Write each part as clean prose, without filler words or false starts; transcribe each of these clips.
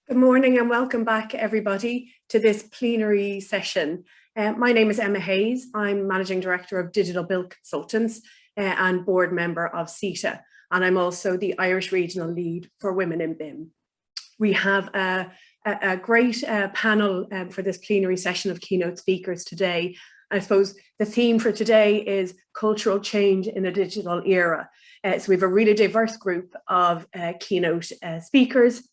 Good morning and welcome back, everybody, to this plenary session. My name is Emma Hayes. I'm Managing Director of Digital Build Consultants and board member of CETA, and I'm also the Irish Regional Lead for Women in BIM. We have a great panel for this plenary session of keynote speakers today. I suppose the theme for today is cultural change in a digital era. So we have a really diverse group of keynote speakers,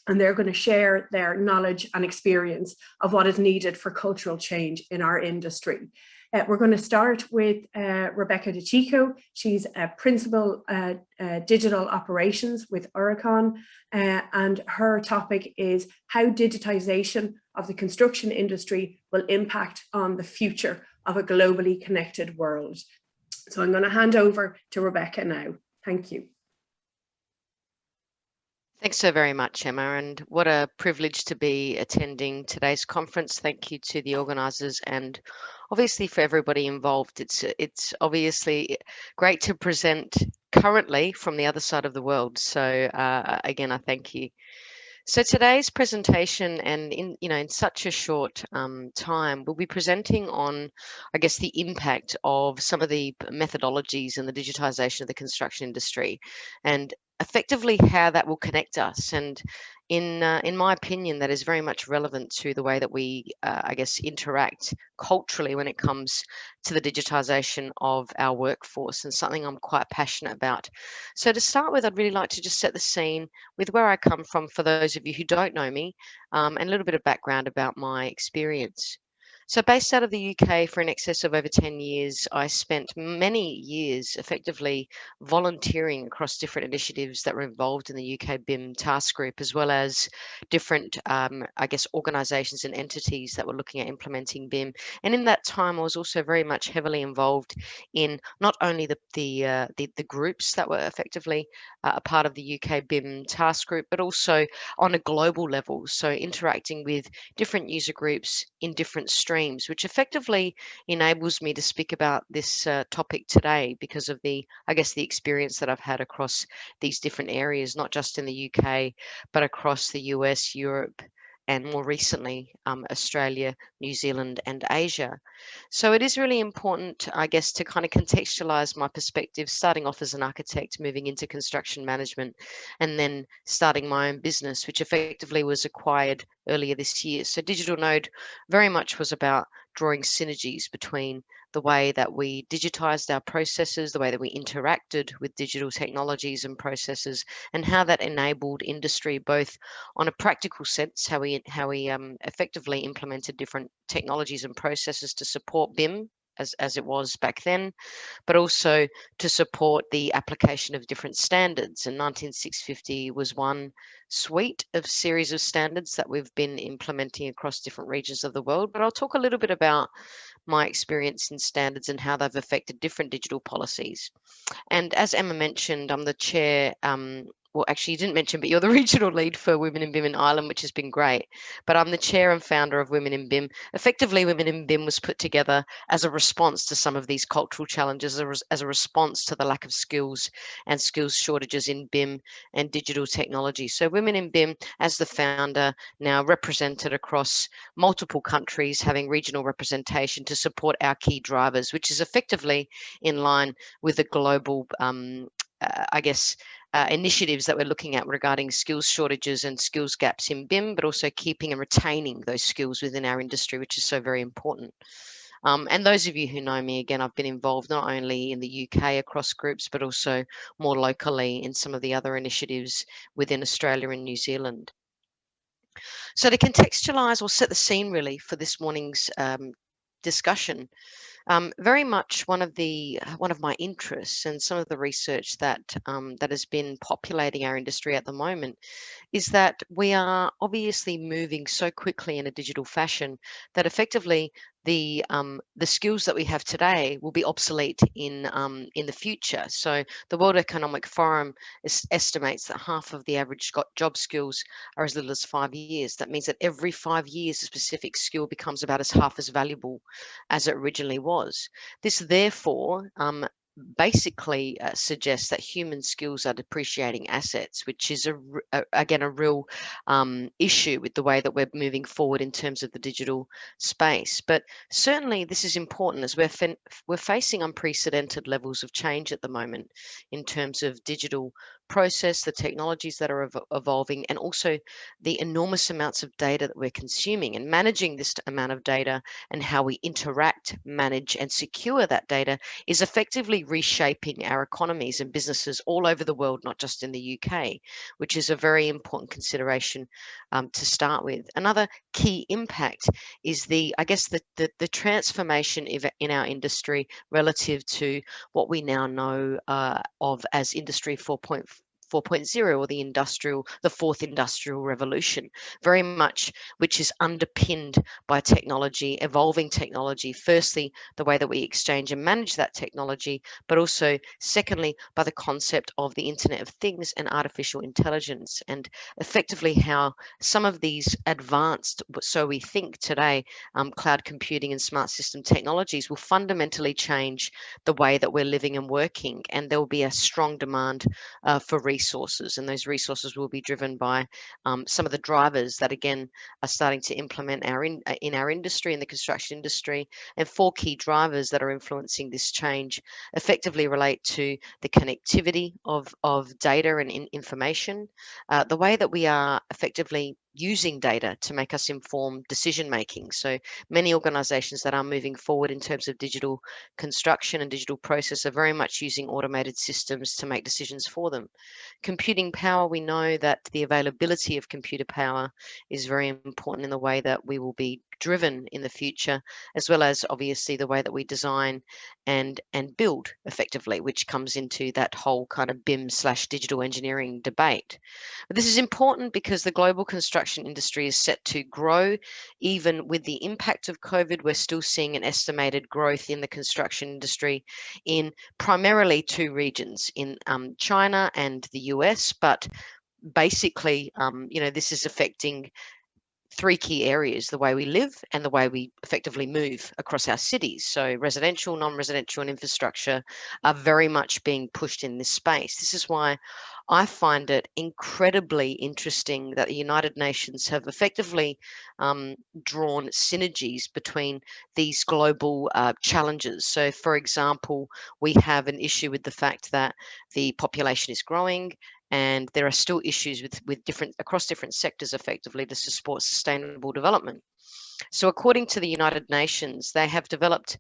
and they're going to share their knowledge and experience of what is needed for cultural change in our industry. We're going to start with Rebecca De Cicco. She's a Principal Digital Operations with Aurecon, and her topic is how digitisation of the construction industry will impact on the future of a globally connected world. So I'm going to hand over to Rebecca now. Thank you. Thanks so very much, Emma, and what a privilege to be attending today's conference. Thank you to the organisers and obviously for everybody involved. It's obviously great to present currently from the other side of the world. So again, I thank you. So today's presentation, and in such a short time, we'll be presenting on, I guess, the impact of some of the methodologies in the digitisation of the construction industry, and effectively how that will connect us. And in my opinion, that is very much relevant to the way that we, I guess, interact culturally when it comes to the digitisation of our workforce, and something I'm quite passionate about. So to start with, I'd really like to just set the scene with where I come from for those of you who don't know me, and a little bit of background about my experience. So based out of the UK for in excess of over 10 years, I spent many years effectively volunteering across different initiatives that were involved in the UK BIM task group, as well as different, I guess, organisations and entities that were looking at implementing BIM. And in that time, I was also very much heavily involved in not only the groups that were effectively a part of the UK BIM task group, but also on a global level. So interacting with different user groups in different streams, which effectively enables me to speak about this topic today because of the experience that I've had across these different areas, not just in the UK, but across the US, Europe, and more recently, Australia, New Zealand, and Asia. So it is really important, I guess, to kind of contextualize my perspective, starting off as an architect, moving into construction management, and then starting my own business, which effectively was acquired earlier this year. So Digital Node very much was about drawing synergies between the way that we digitized our processes, the way that we interacted with digital technologies and processes, and how that enabled industry, both on a practical sense, how we effectively implemented different technologies and processes to support BIM as it was back then, but also to support the application of different standards. And 19650 was one suite of series of standards that we've been implementing across different regions of the world. But I'll talk a little bit about my experience in standards and how they've affected different digital policies. And as Emma mentioned, I'm the chair, well, actually, you didn't mention, but you're the regional lead for Women in BIM in Ireland, which has been great. But I'm the chair and founder of Women in BIM. Effectively, Women in BIM was put together as a response to some of these cultural challenges, as a response to the lack of skills and skills shortages in BIM and digital technology. So Women in BIM, as the founder, now represented across multiple countries, having regional representation to support our key drivers, which is effectively in line with the global, initiatives that we're looking at regarding skills shortages and skills gaps in BIM, but also keeping and retaining those skills within our industry, which is so very important. And those of you who know me, again, I've been involved not only in the UK across groups, but also more locally in some of the other initiatives within Australia and New Zealand. So to contextualise or set the scene really for this morning's discussion, very much one of my interests and some of the research that has been populating our industry at the moment is that we are obviously moving so quickly in a digital fashion that effectively the skills that we have today will be obsolete in the future. So the World Economic Forum estimates that half of the average job skills are as little as 5 years. That means that every 5 years, a specific skill becomes about half as valuable as it originally was. This therefore basically suggests that human skills are depreciating assets, which is again a real issue with the way that we're moving forward in terms of the digital space. But certainly this is important as we're facing unprecedented levels of change at the moment in terms of digital process, the technologies that are evolving, and also the enormous amounts of data that we're consuming, and managing this amount of data and how we interact, manage, and secure that data is effectively reshaping our economies and businesses all over the world, not just in the UK, which is a very important consideration to start with. Another key impact is the transformation in our industry relative to what we now know of as Industry 4.0, or the fourth industrial revolution, very much which is underpinned by technology, evolving technology. Firstly, the way that we exchange and manage that technology, but also secondly, by the concept of the Internet of Things and artificial intelligence, and effectively how some of these advanced, so we think today, cloud computing and smart system technologies will fundamentally change the way that we're living and working, and there will be a strong demand for resources, and those resources will be driven by some of the drivers that again are starting to implement in our industry, in the construction industry. And four key drivers that are influencing this change effectively relate to the connectivity of data and information, the way that we are effectively using data to make us inform decision making. So many organizations that are moving forward in terms of digital construction and digital process are very much using automated systems to make decisions for them. Computing power, we know that the availability of computer power is very important in the way that we will be driven in the future, as well as obviously the way that we design and build effectively, which comes into that whole kind of BIM/digital engineering debate. But this is important because the global construction industry is set to grow. Even with the impact of COVID, we're still seeing an estimated growth in the construction industry in primarily two regions, in China and the US. But basically, this is affecting three key areas: the way we live and the way we effectively move across our cities. So residential, non-residential, and infrastructure are very much being pushed in this space. This is why I find it incredibly interesting that the United Nations have effectively drawn synergies between these global challenges. So, for example, we have an issue with the fact that the population is growing, and there are still issues with across different sectors effectively to support sustainable development. So according to the United Nations, they have developed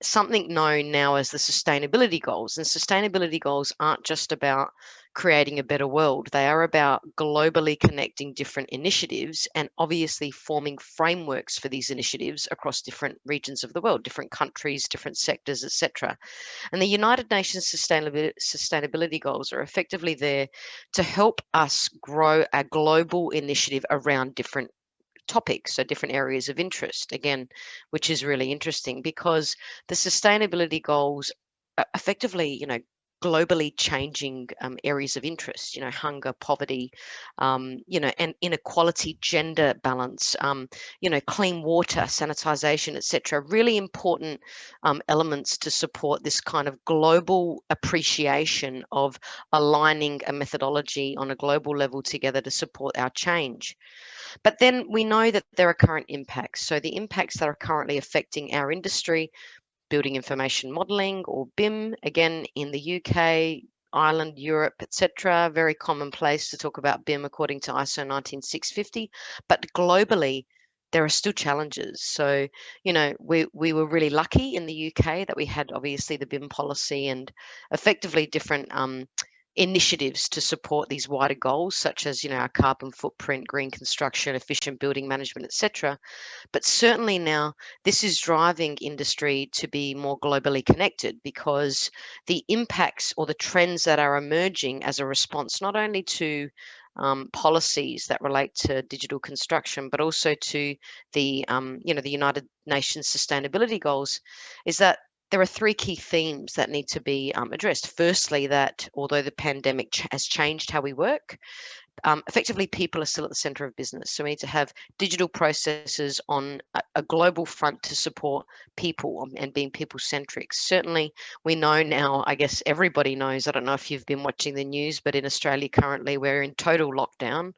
something known now as the sustainability goals. And sustainability goals aren't just about creating a better world. They are about globally connecting different initiatives and obviously forming frameworks for these initiatives across different regions of the world, different countries, different sectors, etc. And the United Nations sustainability goals are effectively there to help us grow a global initiative around different topics, so different areas of interest, again, which is really interesting because the sustainability goals are effectively, globally changing areas of interest, hunger, poverty, and inequality, gender balance, clean water, sanitization, etc. Really important elements to support this kind of global appreciation of aligning a methodology on a global level together to support our change. But then we know that there are current impacts. So the impacts that are currently affecting our industry: building information modelling, or BIM, again in the UK, Ireland, Europe, etc. Very commonplace to talk about BIM according to ISO 19650. But globally, there are still challenges. So, we were really lucky in the UK that we had obviously the BIM policy and effectively different initiatives to support these wider goals, such as our carbon footprint, green construction, efficient building management, etc. But certainly now this is driving industry to be more globally connected, because the impacts or the trends that are emerging as a response not only to policies that relate to digital construction, but also to the the United Nations sustainability goals, is that there are three key themes that need to be addressed. Firstly, that although the pandemic has changed how we work, effectively people are still at the center of business. So we need to have digital processes on a global front to support people and being people centric. Certainly we know now, I guess everybody knows, I don't know if you've been watching the news, but in Australia currently we're in total lockdown.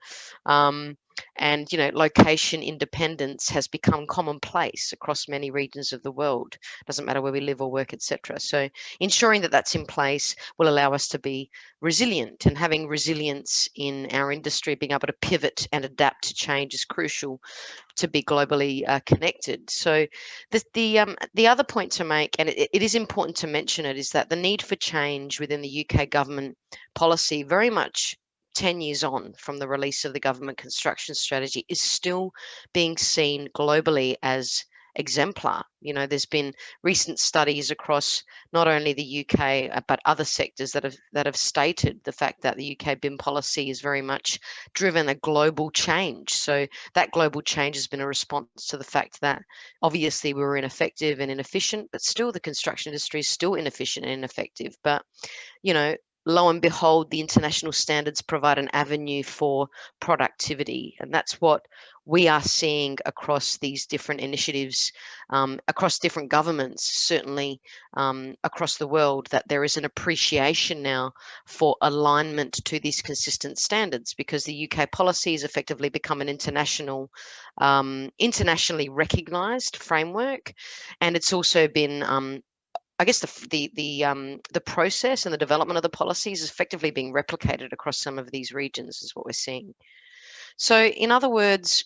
And location independence has become commonplace across many regions of the world. Doesn't matter where we live or work, etc. So ensuring that that's in place will allow us to be resilient, and having resilience in our industry, being able to pivot and adapt to change, is crucial to be globally connected. So the other point to make, and it is important to mention it, is that the need for change within the UK government policy, very much 10 years on from the release of the government construction strategy, is still being seen globally as exemplar. There's been recent studies across not only the UK but other sectors that have stated the fact that the UK BIM policy is very much driven a global change. So that global change has been a response to the fact that obviously we were ineffective and inefficient, but still the construction industry is still inefficient and ineffective. But lo and behold, the international standards provide an avenue for productivity. And that's what we are seeing across these different initiatives, across different governments, certainly across the world, that there is an appreciation now for alignment to these consistent standards, because the UK policy has effectively become an internationally recognised framework. And it's also been I guess the process and the development of the policies is effectively being replicated across some of these regions, is what we're seeing. So in other words,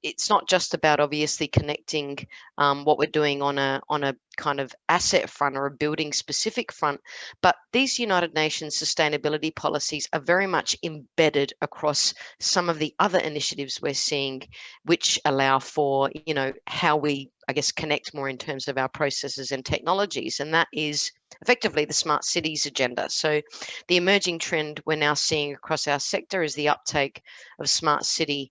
it's not just about obviously connecting what we're doing on a kind of asset front or a building specific front, but these United Nations sustainability policies are very much embedded across some of the other initiatives we're seeing, which allow for how we, I guess, connect more in terms of our processes and technologies, and that is effectively the smart cities agenda. So the emerging trend we're now seeing across our sector is the uptake of smart city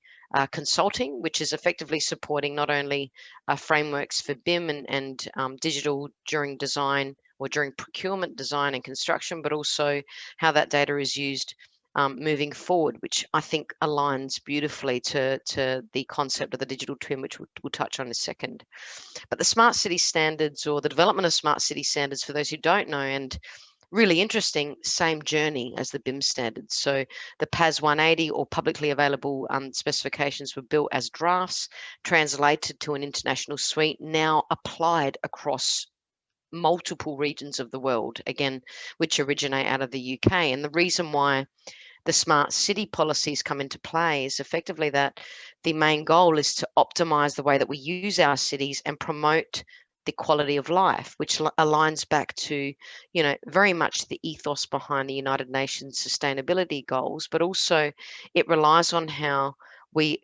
consulting, which is effectively supporting not only frameworks for BIM and digital during design or during procurement, design and construction, but also how that data is used moving forward, which I think aligns beautifully to the concept of the digital twin, which we'll touch on in a second. But the smart city standards, or the development of smart city standards, for those who don't know, and really interesting, same journey as the BIM standards. So the PAS 180, or publicly available specifications, were built as drafts, translated to an international suite, now applied across multiple regions of the world, again, which originate out of the UK. And the reason why the smart city policies come into play is effectively that the main goal is to optimize the way that we use our cities and promote the quality of life, which aligns back to, very much the ethos behind the United Nations sustainability goals, but also it relies on how we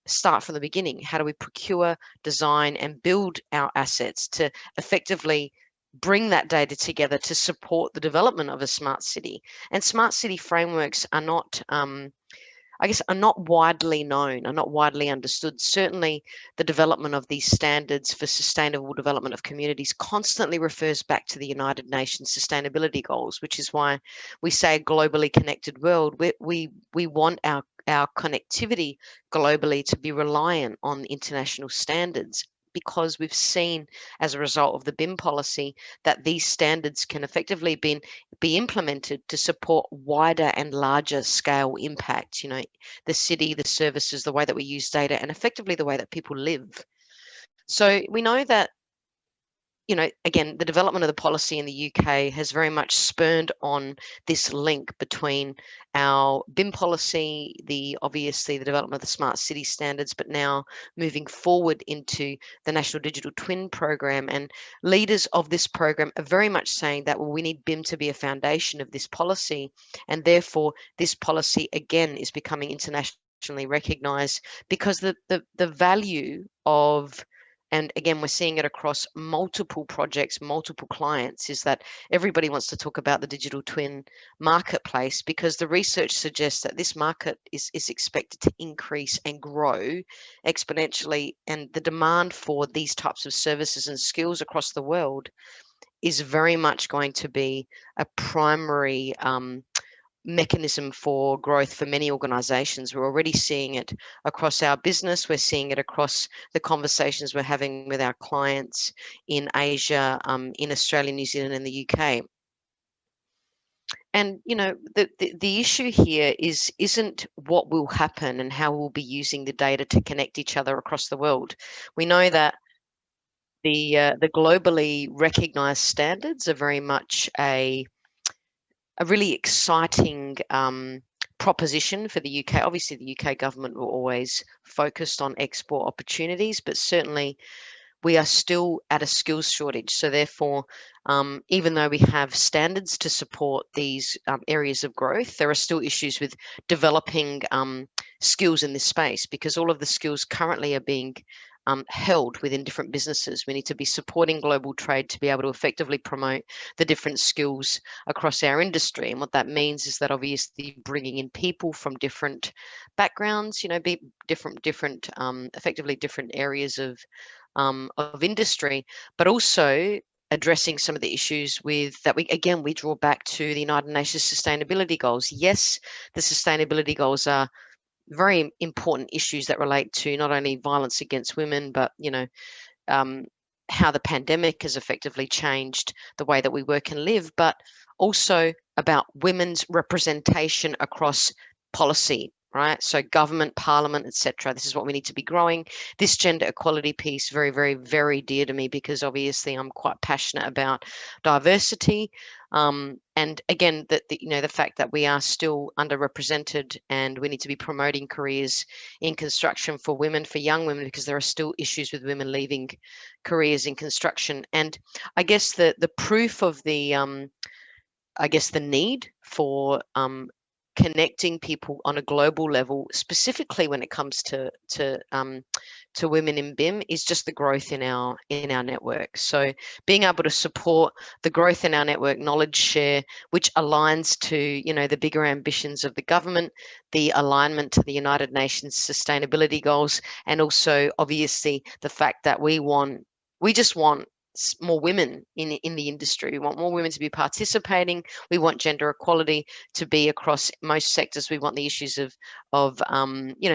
start from the beginning. How do we procure, design, and build our assets to effectively bring that data together to support the development of a smart city? And smart city frameworks are not, are not widely known, are not widely understood. Certainly the development of these standards for sustainable development of communities constantly refers back to the United Nations sustainability goals, which is why we say a globally connected world. We want our connectivity globally to be reliant on international standards, because we've seen as a result of the BIM policy that these standards can effectively be implemented to support wider and larger scale impact, the city, the services, the way that we use data, and effectively the way that people live. So we know that, again, the development of the policy in the UK has very much spurned on this link between our BIM policy, obviously the development of the smart city standards, but now moving forward into the National Digital Twin program. And leaders of this program are very much saying that, well, we need BIM to be a foundation of this policy, and therefore this policy again is becoming internationally recognised, because the value of, and again, we're seeing it across multiple projects, multiple clients, is that everybody wants to talk about the digital twin marketplace, because the research suggests that this market is expected to increase and grow exponentially. And the demand for these types of services and skills across the world is very much going to be a primary mechanism for growth for many organizations. We're already seeing it across our business. We're seeing it across the conversations we're having with our clients in Asia, in Australia, New Zealand, and the UK. And the issue here isn't what will happen and how we'll be using the data to connect each other across the world. We know that the globally recognized standards are very much a really exciting proposition for the UK. Obviously, the UK government were always focused on export opportunities, but certainly we are still at a skills shortage. So therefore, even though we have standards to support these areas of growth, there are still issues with developing skills in this space, because all of the skills currently are being held within different businesses. We need to be supporting global trade to be able to effectively promote the different skills across our industry. And what that means is that obviously bringing in people from different backgrounds, be effectively different areas of industry, but also addressing some of the issues with that we draw back to the United Nations Sustainability Goals. Yes, the sustainability goals are very important issues that relate to not only violence against women, but how the pandemic has effectively changed the way that we work and live, but also about women's representation across policy, right? So government, parliament, etc. This is what we need to be growing. This gender equality piece, very, very, very dear to me, because obviously I'm quite passionate about diversity. And again, the fact that we are still underrepresented, and we need to be promoting careers in construction for women, for young women, because there are still issues with women leaving careers in construction. And I guess the proof of the need for connecting people on a global level, specifically when it comes to women in BIM, is just the growth in our network. So being able to support the growth in our network knowledge share, which aligns to the bigger ambitions of the government, the alignment to the United Nations Sustainability Goals, and also obviously the fact that we just want more women in the industry. We want more women to be participating. We want gender equality to be across most sectors. We want the issues of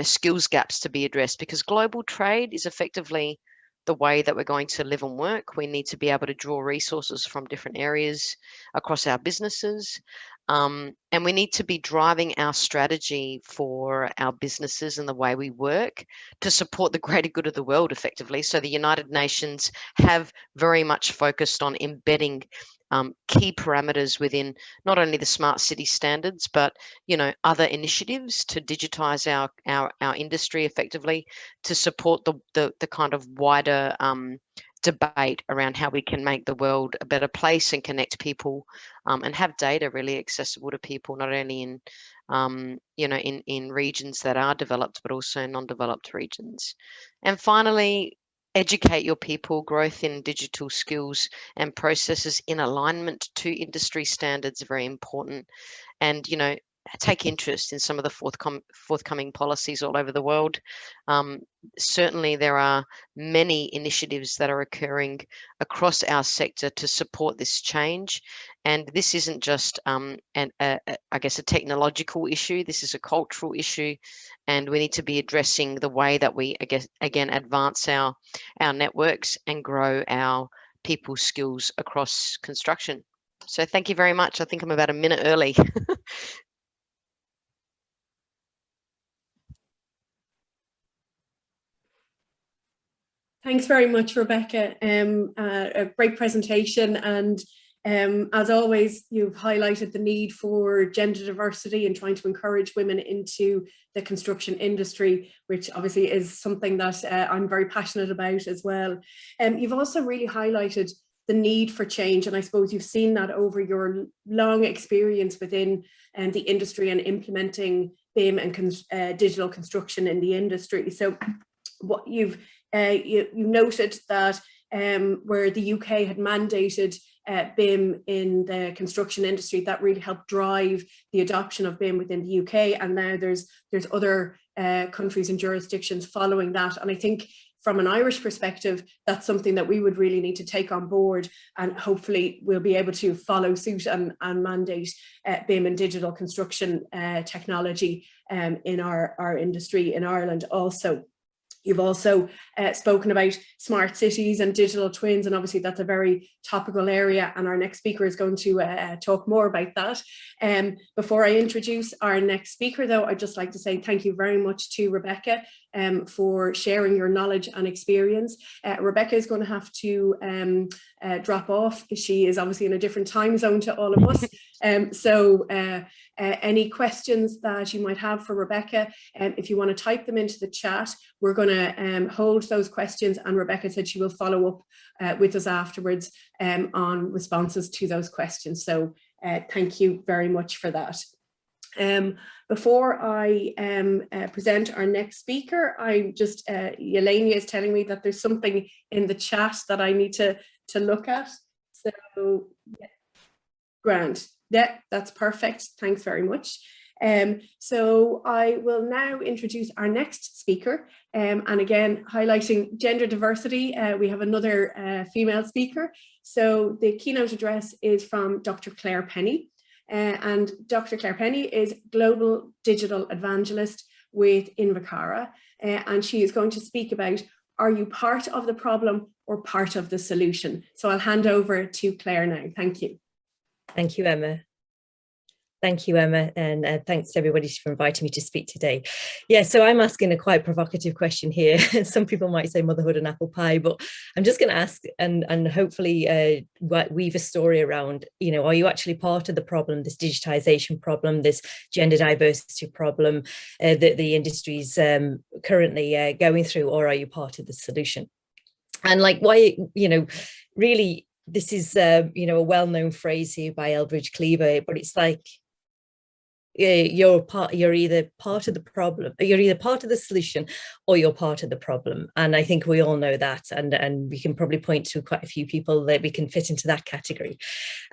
skills gaps to be addressed, because global trade is effectively the way that we're going to live and work. We need to be able to draw resources from different areas across our businesses. And we need to be driving our strategy for our businesses and the way we work to support the greater good of the world effectively. So the United Nations have very much focused on embedding key parameters within not only the smart city standards, but other initiatives to digitize our industry effectively, to support the kind of wider debate around how we can make the world a better place and connect people, and have data really accessible to people, not only in regions that are developed, but also non-developed regions. And finally, educate your people. Growth in digital skills and processes in alignment to industry standards are very important. And take interest in some of the forthcoming policies all over the world. Certainly there are many initiatives that are occurring across our sector to support this change. And this isn't just a technological issue. This is a cultural issue, and we need to be addressing the way that we advance our networks and grow our people's skills across construction. So thank you very much. I think I'm about a minute early. Thanks very much, Rebecca. A great presentation, and as always, you've highlighted the need for gender diversity and trying to encourage women into the construction industry, which obviously is something that I'm very passionate about as well. You've also really highlighted the need for change, and I suppose you've seen that over your long experience within the industry and implementing BIM and digital construction in the industry. So what you noted that where the UK had mandated BIM in the construction industry, that really helped drive the adoption of BIM within the UK, and now there's other countries and jurisdictions following that. And I think from an Irish perspective, that's something that we would really need to take on board, and hopefully we'll be able to follow suit and mandate BIM and digital construction technology in our industry in Ireland also. You've also spoken about smart cities and digital twins, and obviously that's a very topical area, and our next speaker is going to talk more about that. Before I introduce our next speaker, though, I'd just like to say thank you very much to Rebecca for sharing your knowledge and experience. Rebecca is going to have to drop off. She is obviously in a different time zone to all of us. Any questions that you might have for Rebecca, if you want to type them into the chat, we're going to hold those questions, and Rebecca said she will follow up with us afterwards on responses to those questions. So thank you very much for that. Before I present our next speaker, I'm just, Yelenia is telling me that there's something in the chat that I need to look at. So, yeah. Grand. Yeah, that's perfect. Thanks very much. So I will now introduce our next speaker, and again, highlighting gender diversity, we have another female speaker. So the keynote address is from Dr. Claire Penny. And Dr. Claire Penny is Global Digital Evangelist with Invicara, and she is going to speak about, are you part of the problem or part of the solution? So I'll hand over to Claire now. Thank you. Thank you, Emma. Thank you, Emma, and thanks to everybody for inviting me to speak today. Yeah, so I'm asking a quite provocative question here. Some people might say motherhood and apple pie, but I'm just going to ask and hopefully weave a story around, you know, are you actually part of the problem, this digitisation problem, this gender diversity problem that the industry's currently going through, or are you part of the solution? And like, why, you know, really, this is, you know, a well-known phrase here by Eldridge Cleaver, but it's like, you're either part of the problem, you're either part of the solution, or you're part of the problem. And I think we all know that, and we can probably point to quite a few people that we can fit into that category.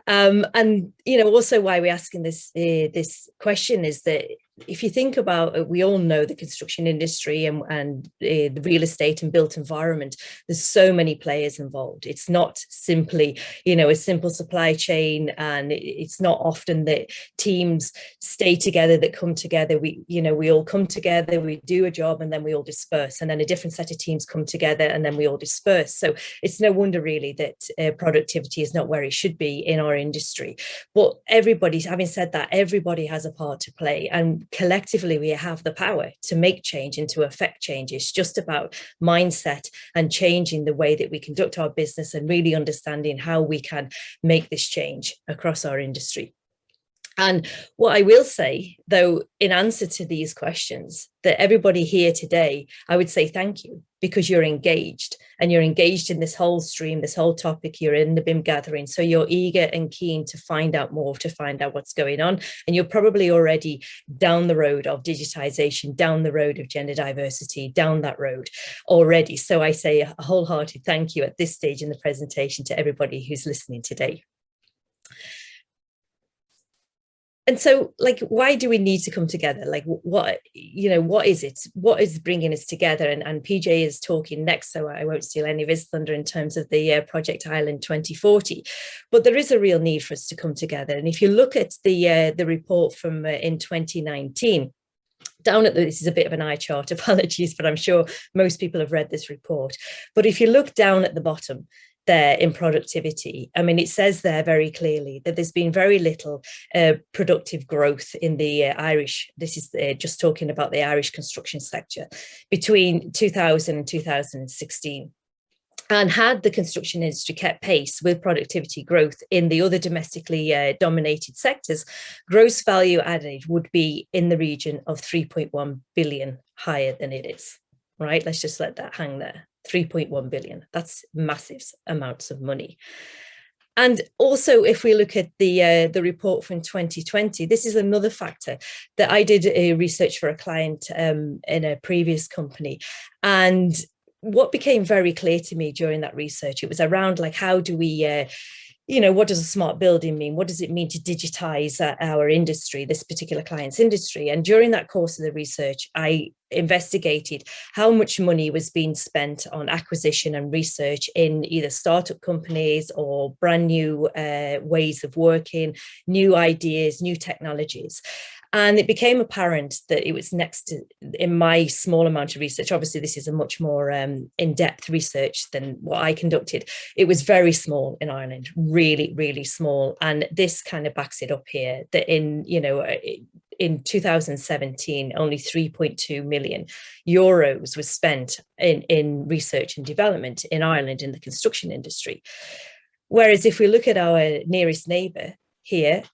And you know, also why we're asking this this question is that if you think about, we all know the construction industry and the real estate and built environment, there's so many players involved. It's not simply, you know, a simple supply chain, and it's not often that teams stay together, that come together. We all come together, we do a job, and then we all disperse, and then a different set of teams come together, and then we all disperse. So it's no wonder really that productivity is not where it should be in our industry. But everybody, having said that, everybody has a part to play, and collectively we have the power to make change and to affect change. It's just about mindset and changing the way that we conduct our business, and really understanding how we can make this change across our industry. And what I will say, though, in answer to these questions, that everybody here today, I would say thank you, because you're engaged, and you're engaged in this whole stream, this whole topic. You're in the BIM gathering, so you're eager and keen to find out more, to find out what's going on. And you're probably already down the road of digitisation, down the road of gender diversity, down that road already. So I say a wholehearted thank you at this stage in the presentation to everybody who's listening today. And so, like, why do we need to come together? Like, what is it? What is bringing us together? And PJ is talking next, so I won't steal any of his thunder in terms of the Project Ireland 2040. But there is a real need for us to come together. And if you look at the report from in 2019, down at this is a bit of an eye chart, apologies, but I'm sure most people have read this report. But if you look down at the bottom there in productivity, I mean, it says there very clearly that there's been very little productive growth in the Irish, this is just talking about the Irish construction sector, between 2000 and 2016. And had the construction industry kept pace with productivity growth in the other domestically dominated sectors, gross value added would be in the region of 3.1 billion higher than it is, right? Let's just let that hang there. 3.1 billion. That's massive amounts of money. And also, if we look at the report from 2020, this is another factor that I did research for a client in a previous company. And what became very clear to me during that research, it was around like, how do we what does a smart building mean? What does it mean to digitize our industry, this particular client's industry? And during that course of the research, I investigated how much money was being spent on acquisition and research in either startup companies or brand new ways of working, new ideas, new technologies. And it became apparent that it was next to, in my small amount of research, obviously this is a much more in-depth research than what I conducted. It was very small in Ireland, really, really small. And this kind of backs it up here, that in 2017, only 3.2 million euros was spent in research and development in Ireland in the construction industry. Whereas if we look at our nearest neighbour here,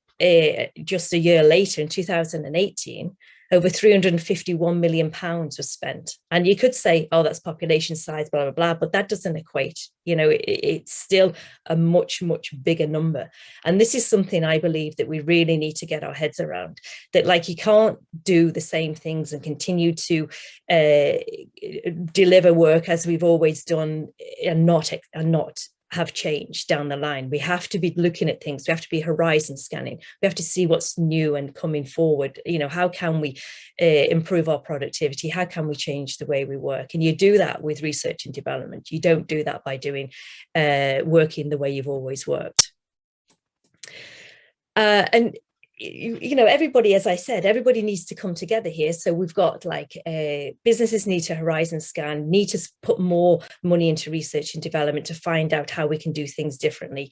just a year later in 2018, over £351 million was spent. And you could say, oh, that's population size, blah, blah, blah, but that doesn't equate. It's still a much, much bigger number. And this is something I believe that we really need to get our heads around, that like you can't do the same things and continue to deliver work as we've always done and not have changed down the line. We have to be looking at things. We have to be horizon scanning. We have to see what's new and coming forward. How can we improve our productivity? How can we change the way we work? And you do that with research and development. You don't do that by doing working the way you've always worked. And everybody, as I said, everybody needs to come together here. So we've got businesses need to horizon scan, need to put more money into research and development to find out how we can do things differently,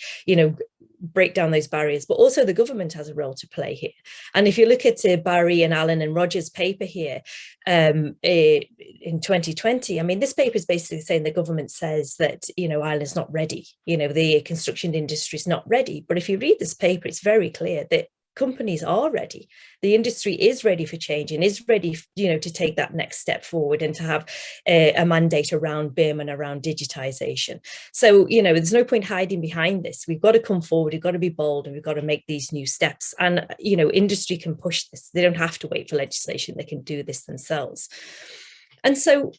break down those barriers, but also the government has a role to play here. And if you look at Barry and Allen and Roger's paper here in 2020, I mean, this paper is basically saying the government says that, Ireland's not ready, the construction industry is not ready. But if you read this paper, it's very clear that companies are ready. The industry is ready for change and is ready, to take that next step forward and to have a mandate around BIM and around digitisation. So, there's no point hiding behind this. We've got to come forward. We've got to be bold and we've got to make these new steps. And, industry can push this. They don't have to wait for legislation. They can do this themselves. And so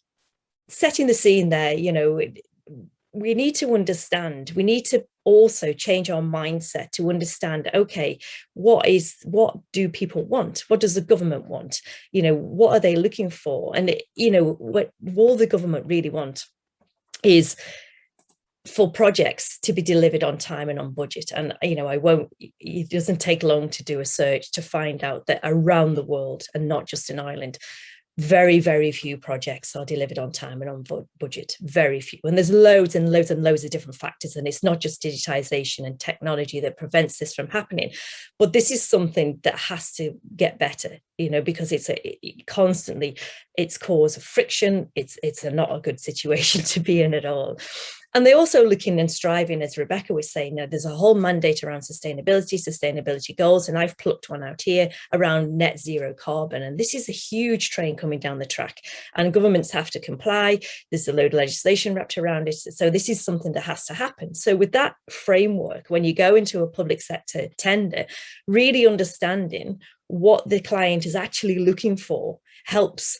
setting the scene there, we need to understand, we need to also change our mindset to understand, okay, what do people want? What does the government want? What are they looking for? And, what all the government really want is for projects to be delivered on time and on budget. And, it doesn't take long to do a search to find out that around the world, and not just in Ireland, very, very few projects are delivered on time and on budget, very few. And there's loads and loads and loads of different factors. And it's not just digitization and technology that prevents this from happening. But this is something that has to get better, because it's constantly, it's cause of friction. It's not a good situation to be in at all. And they're also looking and striving, as Rebecca was saying, there's a whole mandate around sustainability goals, and I've plucked one out here around net zero carbon. And this is a huge train coming down the track, and governments have to comply. There's a load of legislation wrapped around it. So this is something that has to happen. So with that framework, when you go into a public sector tender, really understanding what the client is actually looking for helps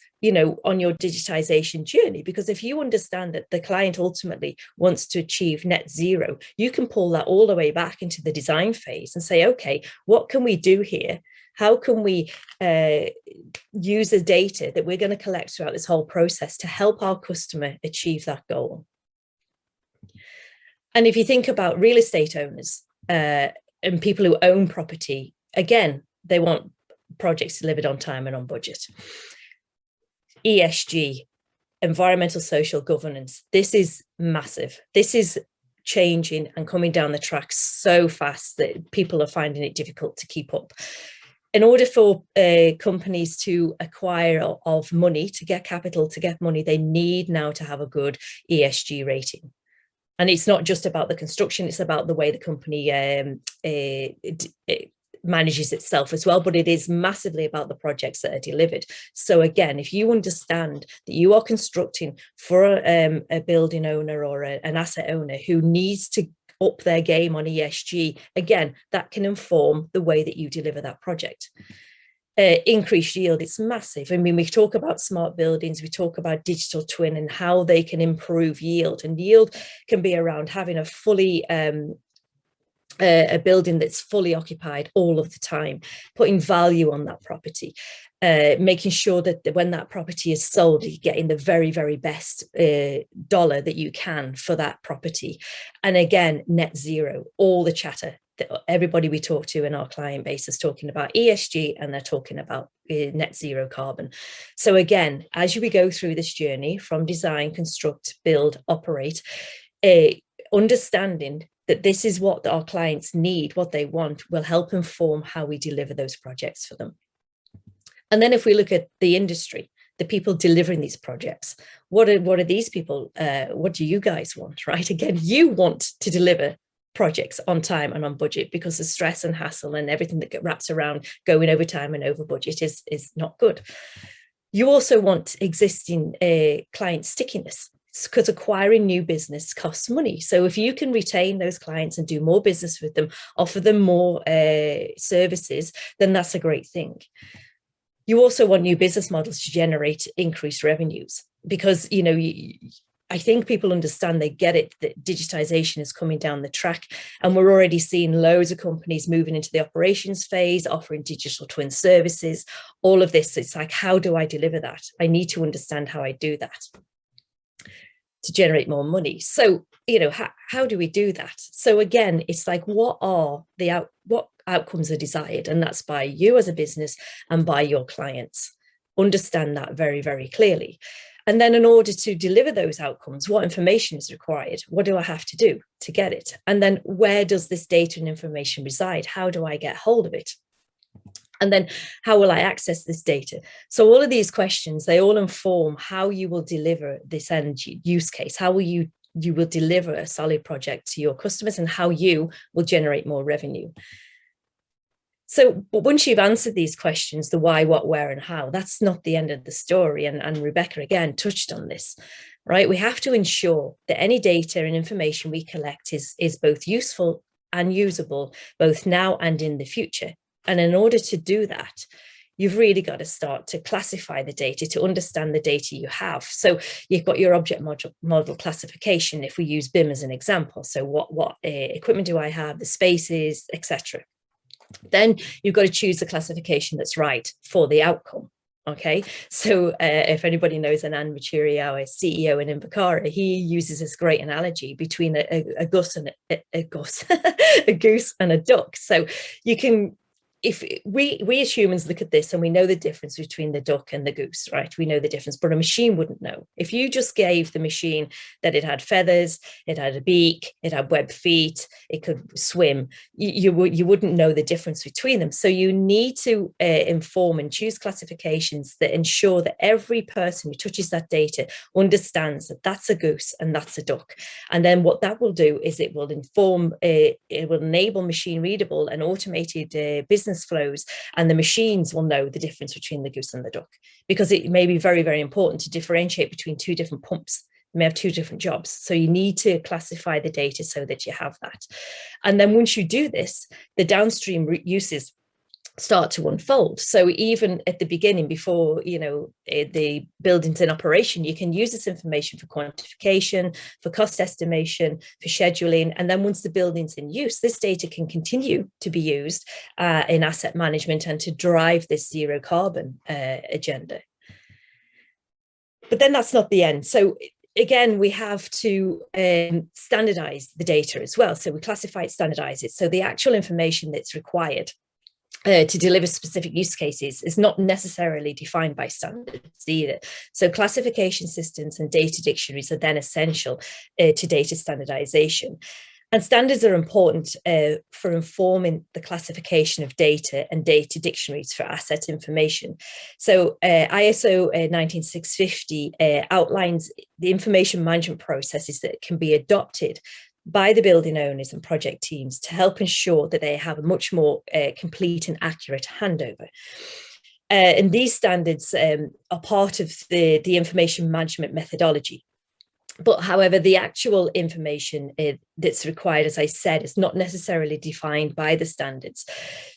on your digitization journey. Because if you understand that the client ultimately wants to achieve net zero, you can pull that all the way back into the design phase and say, okay, what can we do here? How can we use the data that we're going to collect throughout this whole process to help our customer achieve that goal? And if you think about real estate owners and people who own property, again, they want projects delivered on time and on budget. ESG, environmental social governance, this is massive. This is changing and coming down the track so fast that people are finding it difficult to keep up. In order for companies to acquire of money, to get capital, to get money, they need now to have a good ESG rating. And it's not just about the construction, it's about the way the company manages itself as well, but it is massively about the projects that are delivered. So again, if you understand that you are constructing for a building owner or an asset owner who needs to up their game on ESG, again, that can inform the way that you deliver that project. Increased yield, it's massive. I mean, we talk about smart buildings, we talk about digital twin and how they can improve yield, and yield can be around having a fully a building that's fully occupied all of the time, putting value on that property, making sure that when that property is sold, you're getting the very, very best dollar that you can for that property. And again, net zero, all the chatter that everybody we talk to in our client base is talking about ESG, and they're talking about net zero carbon. So again, as we go through this journey from design, construct, build, operate, understanding that this is what our clients need, what they want, will help inform how we deliver those projects for them. And then if we look at the industry, the people delivering these projects, what are these people, what do you guys want, right? Again, you want to deliver projects on time and on budget, because the stress and hassle and everything that wraps around going over time and over budget is not good. You also want existing client stickiness, because acquiring new business costs money. So if you can retain those clients and do more business with them, offer them more services, then that's a great thing. You also want new business models to generate increased revenues, because, you know, I think people understand, they get it, that digitisation is coming down the track, and we're already seeing loads of companies moving into the operations phase, offering digital twin services, all of this. It's like, how do I deliver that? I need to understand how I do that to generate more money. So, you know, how do we do that? So again, it's like, what outcomes are desired? And that's by you as a business and by your clients. Understand that very, very clearly. And then in order to deliver those outcomes, what information is required? What do I have to do to get it? And then where does this data and information reside? How do I get hold of it? And then how will I access this data? So all of these questions, they all inform how you will deliver this end use case, how will you will deliver a solid project to your customers, and how you will generate more revenue. So, but once you've answered these questions, the why, what, where, and how, that's not the end of the story. And Rebecca, again, touched on this, right? We have to ensure that any data and information we collect is both useful and usable, both now and in the future. And in order to do that, you've really got to start to classify the data, to understand the data you have. So you've got your object model classification, if we use BIM as an example. So what equipment do I have, the spaces, etc. Then you've got to choose the classification that's right for the outcome. Okay, so if anybody knows Anand Machuri, our CEO in Invicara, he uses this great analogy between a goose and a goose and a duck. So you can, if we as humans look at this and we know the difference between the duck and the goose, right? We know the difference, but a machine wouldn't know. If you just gave the machine that it had feathers, it had a beak, it had webbed feet, it could swim, you wouldn't know the difference between them. So you need to inform and choose classifications that ensure that every person who touches that data understands that that's a goose and that's a duck. And then what that will do is it will inform, it will enable machine readable and automated business flows, and the machines will know the difference between the goose and the duck, because it may be very, very important to differentiate between two different pumps. You may have two different jobs. So you need to classify the data so that you have that. And then once you do this, the downstream uses start to unfold. So even at the beginning, before, you know, the building's in operation, you can use this information for quantification, for cost estimation, for scheduling. And then once the building's in use, this data can continue to be used in asset management and to drive this zero carbon agenda. But then that's not the end. So again, we have to standardize the data as well. So we classify it, standardize it. So the actual information that's required to deliver specific use cases is not necessarily defined by standards either. So classification systems and data dictionaries are then essential to data standardization. And standards are important for informing the classification of data and data dictionaries for asset information. So ISO 19650 outlines the information management processes that can be adopted by the building owners and project teams to help ensure that they have a much more complete and accurate handover. And these standards are part of the information management methodology. But however, the actual information that's required, as I said, is not necessarily defined by the standards.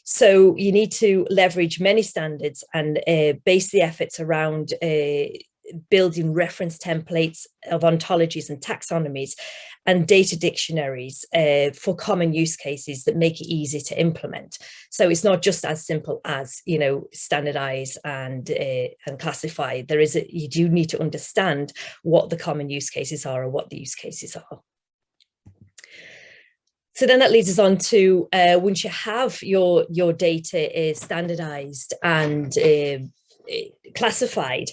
So you need to leverage many standards and base the efforts around building reference templates of ontologies and taxonomies and data dictionaries for common use cases that make it easy to implement. So it's not just as simple as, you know, standardize and classify. You do need to understand what the common use cases are or what the use cases are. So then that leads us on to once you have your data standardized and classified,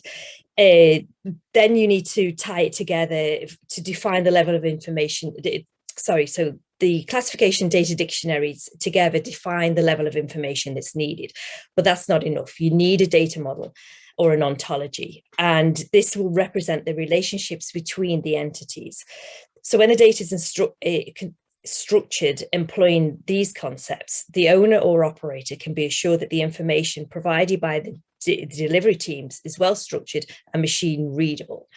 then you need to tie it together to define the level of information. So the classification data dictionaries together define the level of information that's needed, but that's not enough. You need a data model or an ontology, and this will represent the relationships between the entities. So when the data is structured employing these concepts, the owner or operator can be assured that the information provided by the delivery teams is well structured and machine readable.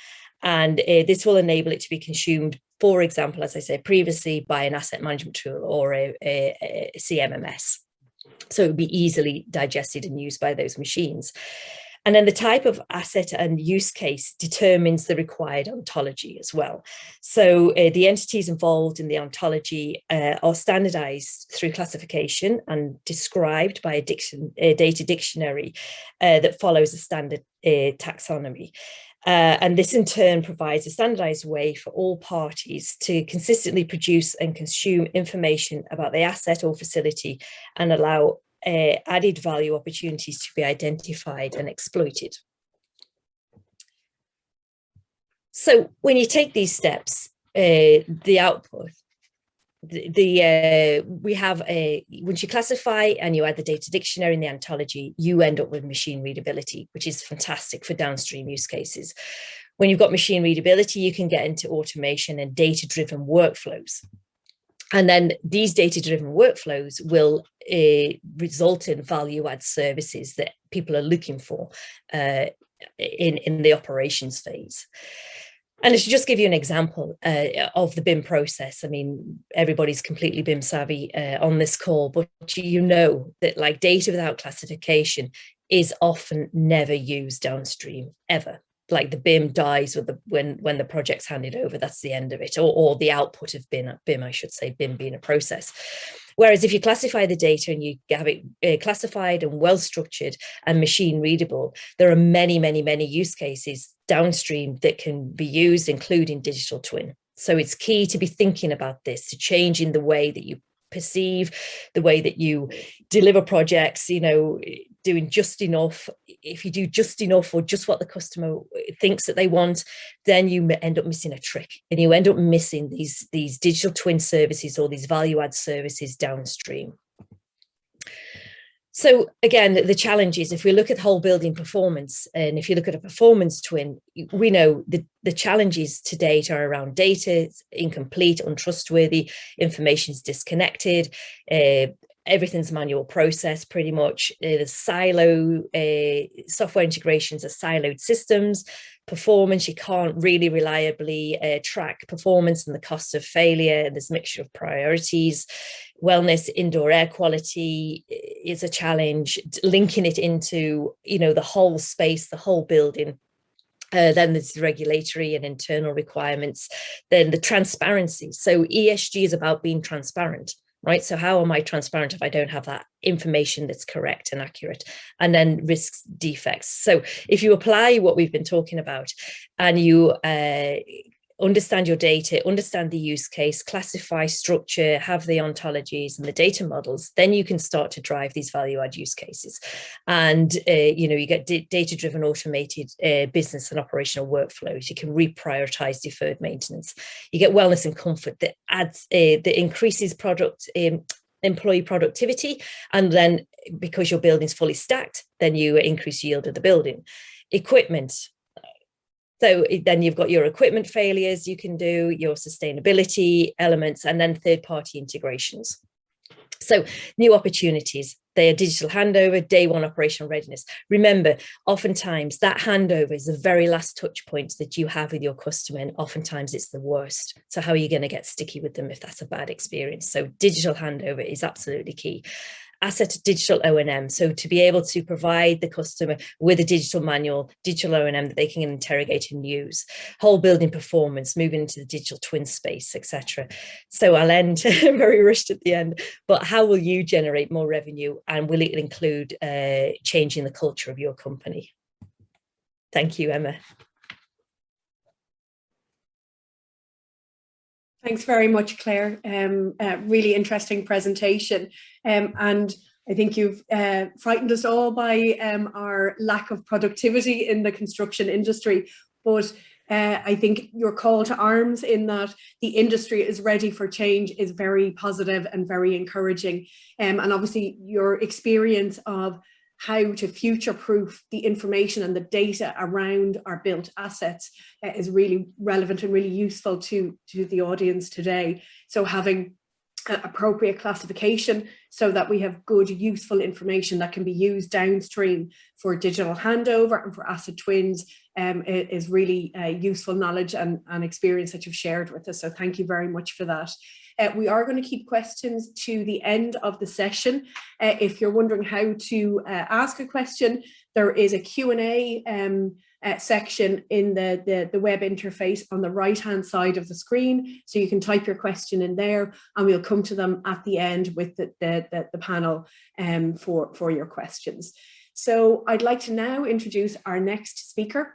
And this will enable it to be consumed, for example, as I said previously, by an asset management tool or a CMMS. So it would be easily digested and used by those machines. And then the type of asset and use case determines the required ontology as well. So the entities involved in the ontology are standardized through classification and described by a data dictionary that follows a standard taxonomy. And this in turn provides a standardized way for all parties to consistently produce and consume information about the asset or facility and allow added value opportunities to be identified and exploited. So when you take these steps, the output, we have once you classify and you add the data dictionary and the ontology, you end up with machine readability, which is fantastic for downstream use cases. When you've got machine readability, you can get into automation and data-driven workflows. And then these data-driven workflows will result in value-add services that people are looking for in the operations phase. And to just give you an example of the BIM process, I mean, everybody's completely BIM savvy on this call, but you know that like data without classification is often never used downstream, ever. Like the BIM dies with when the project's handed over, that's the end of it, or the output of BIM, I should say, BIM being a process. Whereas if you classify the data and you have it classified and well structured and machine readable, there are many, many, many use cases downstream that can be used, including digital twin. So it's key to be thinking about this, to changing the way that you perceive, the way that you deliver projects, you know, doing just enough. If you do just enough or just what the customer thinks that they want, then you end up missing a trick and you end up missing these digital twin services or these value add services downstream. So again, the challenge is if we look at whole building performance, and if you look at a performance twin, we know the challenges to date are around data, incomplete, untrustworthy, information's disconnected, everything's manual process pretty much. The software integrations are siloed systems. Performance, you can't really reliably track performance and the cost of failure. There's a mixture of priorities. Wellness, indoor air quality is a challenge. Linking it into, you know, the whole space, the whole building. Then there's the regulatory and internal requirements. Then the transparency. So ESG is about being transparent. Right. So how am I transparent if I don't have that information that's correct and accurate? And then risks, defects. So if you apply what we've been talking about and you understand your data, understand the use case, classify, structure, have the ontologies and the data models, then you can start to drive these value add use cases. And, you know, you get data-driven automated business and operational workflows. You can reprioritize deferred maintenance. You get wellness and comfort that adds, that increases employee productivity. And then because your building's fully stacked, then you increase yield of the building. Equipment. So then you've got your equipment failures, you can do your sustainability elements, and then third-party integrations. So new opportunities, they are digital handover, day one operational readiness. Remember, oftentimes that handover is the very last touch point that you have with your customer, and oftentimes it's the worst. So how are you going to get sticky with them if that's a bad experience? So digital handover is absolutely key. asset digital O&M. So to be able to provide the customer with a digital manual, digital O&M that they can interrogate and use, whole building performance, moving into the digital twin space, etc. So I'll end very rushed at the end, but how will you generate more revenue, and will it include changing the culture of your company? Thank you, Emma. Thanks very much, Claire. Really interesting presentation. And I think you've frightened us all by our lack of productivity in the construction industry. But I think your call to arms in that the industry is ready for change is very positive and very encouraging. And obviously your experience of how to future-proof the information and the data around our built assets is really relevant and really useful to the audience today. So having appropriate classification so that we have good, useful information that can be used downstream for digital handover and for asset twins is really useful knowledge and experience that you've shared with us. So thank you very much for that. We are going to keep questions to the end of the session. If you're wondering how to ask a question, there is a Q&A section in the web interface on the right-hand side of the screen. So you can type your question in there and we'll come to them at the end with the panel for your questions. So I'd like to now introduce our next speaker.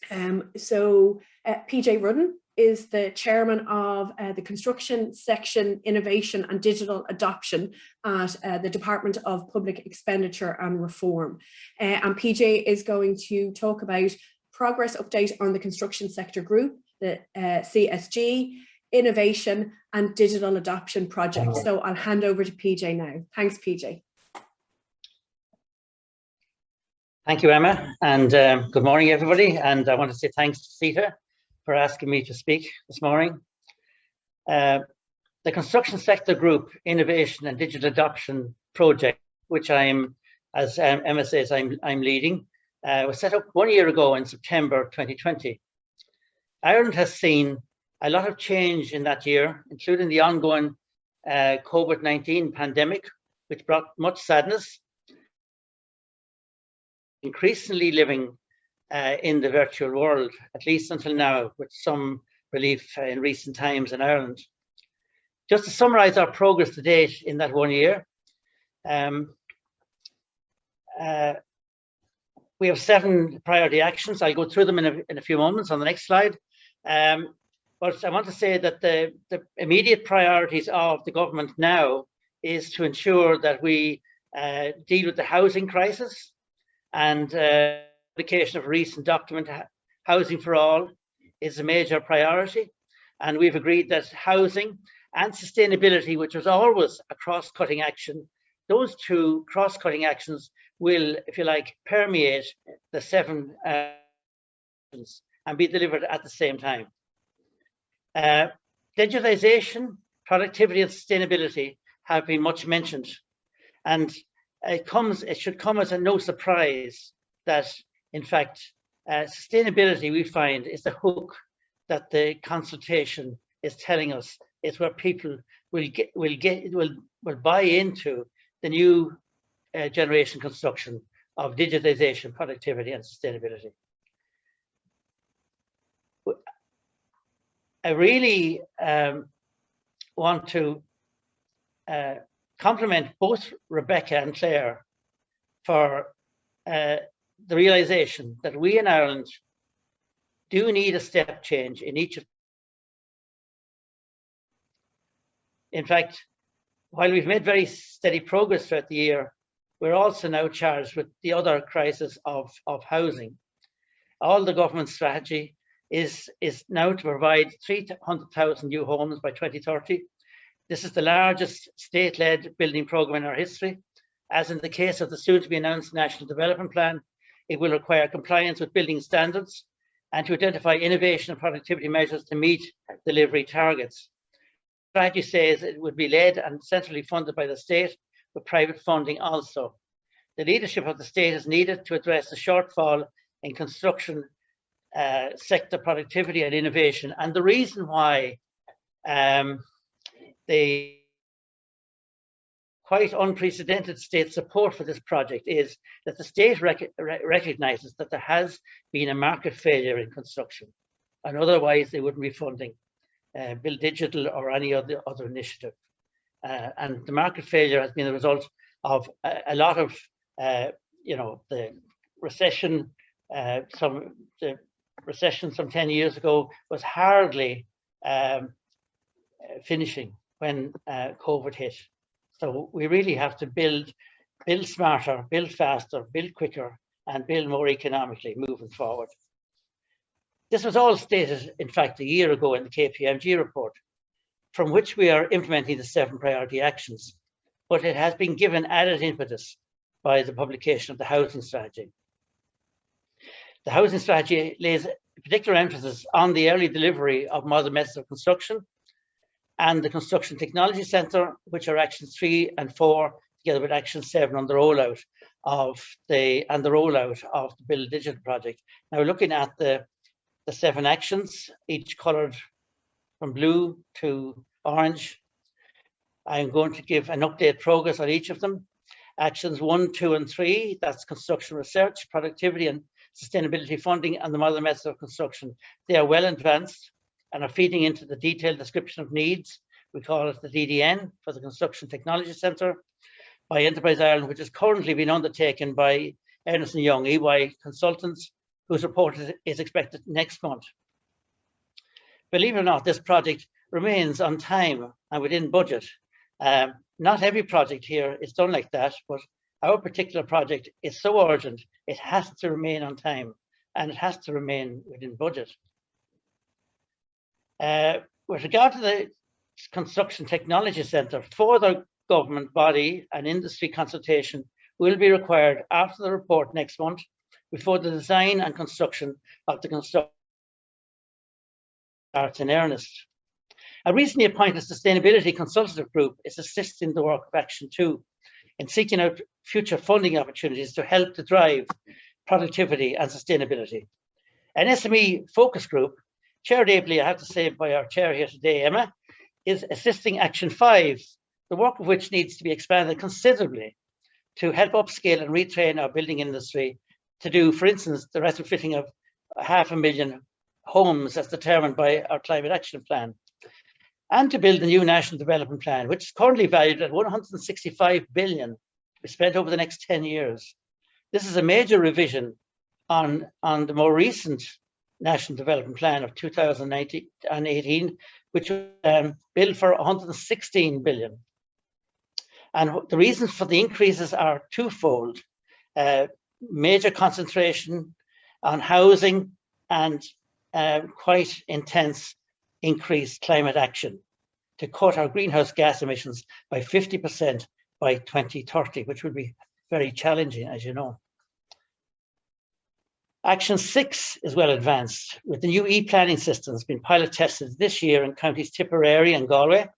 PJ Rudden is the chairman of the Construction Section Innovation and Digital Adoption at the Department of Public Expenditure and Reform. And PJ is going to talk about progress update on the construction sector group, the CSG, innovation and digital adoption project. So I'll hand over to PJ now. Thanks, PJ. Thank you, Emma, and good morning, everybody. And I want to say thanks to CETA for asking me to speak this morning. The Construction Sector Group Innovation and Digital Adoption Project, which I'm, as Emma says, I'm leading, was set up 1 year ago in September 2020. Ireland has seen a lot of change in that year, including the ongoing COVID-19 pandemic, which brought much sadness. Increasingly living in the virtual world, at least until now, with some relief in recent times in Ireland. Just to summarise our progress to date in that 1 year, we have 7 priority actions. I'll go through them in a few moments on the next slide. But I want to say that the immediate priorities of the government now is to ensure that we deal with the housing crisis, and application of a recent document, Housing for All, is a major priority. And we've agreed that housing and sustainability, which was always a cross-cutting action, those 2 cross-cutting actions will, if you like, permeate the 7 actions and be delivered at the same time. Digitization, productivity and sustainability have been much mentioned. And it should come as a no surprise that, in fact, sustainability, we find, is the hook that the consultation is telling us is where people will buy into the new generation construction of digitization, productivity, and sustainability. I really want to compliment both Rebecca and Claire for the realization that we in Ireland do need a step change in each of. In fact, while we've made very steady progress throughout the year, we're also now charged with the other crisis of housing. All the government strategy is now to provide 300,000 new homes by 2030. This is the largest state-led building programme in our history. As in the case of the soon-to-be-announced National Development Plan, it will require compliance with building standards and to identify innovation and productivity measures to meet delivery targets. The strategy says it would be led and centrally funded by the state, with private funding also. The leadership of the state is needed to address the shortfall in construction sector productivity and innovation. And the reason why the quite unprecedented state support for this project is that the state recognises that there has been a market failure in construction, and otherwise they wouldn't be funding Build Digital or any other initiative. And the market failure has been the result of a lot of, the recession. The recession some 10 years ago was hardly finishing when COVID hit. So we really have to build smarter, build faster, build quicker, and build more economically moving forward. This was all stated, in fact, a year ago in the KPMG report, from which we are implementing the 7 priority actions, but it has been given added impetus by the publication of the housing strategy. The housing strategy lays particular emphasis on the early delivery of modern methods of construction and the Construction Technology Centre, which are actions 3 and 4, together with action 7 on the rollout of the Build Digital project. Now, looking at the 7 actions, each coloured from blue to orange, I'm going to give an update progress on each of them. Actions 1, 2, and 3, that's construction research, productivity and sustainability funding, and the modern methods of construction. They are well advanced and are feeding into the detailed description of needs. We call it the DDN for the Construction Technology Centre by Enterprise Ireland, which is currently being undertaken by Ernst & Young, EY consultants, whose report is expected next month. Believe it or not, this project remains on time and within budget. Not every project here is done like that, but our particular project is so urgent, it has to remain on time and it has to remain within budget. With regard to the Construction Technology Centre, further government body and industry consultation will be required after the report next month before the design and construction of the construction starts in earnest. A recently appointed sustainability consultative group is assisting the work of Action 2 in seeking out future funding opportunities to help to drive productivity and sustainability. An SME focus group, chaired ably, I have to say, by our chair here today, Emma, is assisting Action 5, the work of which needs to be expanded considerably to help upscale and retrain our building industry to do, for instance, the retrofitting of 500,000 homes as determined by our climate action plan, and to build a new national development plan, which is currently valued at 165 billion to be spent over the next 10 years. This is a major revision on the more recent National Development Plan of 2018, which was billed for 116 billion. And the reasons for the increases are twofold. Major concentration on housing and quite intense increased climate action to cut our greenhouse gas emissions by 50% by 2030, which would be very challenging, as you know. Action 6 is well advanced, with the new e-planning systems being pilot tested this year in counties Tipperary and Galway,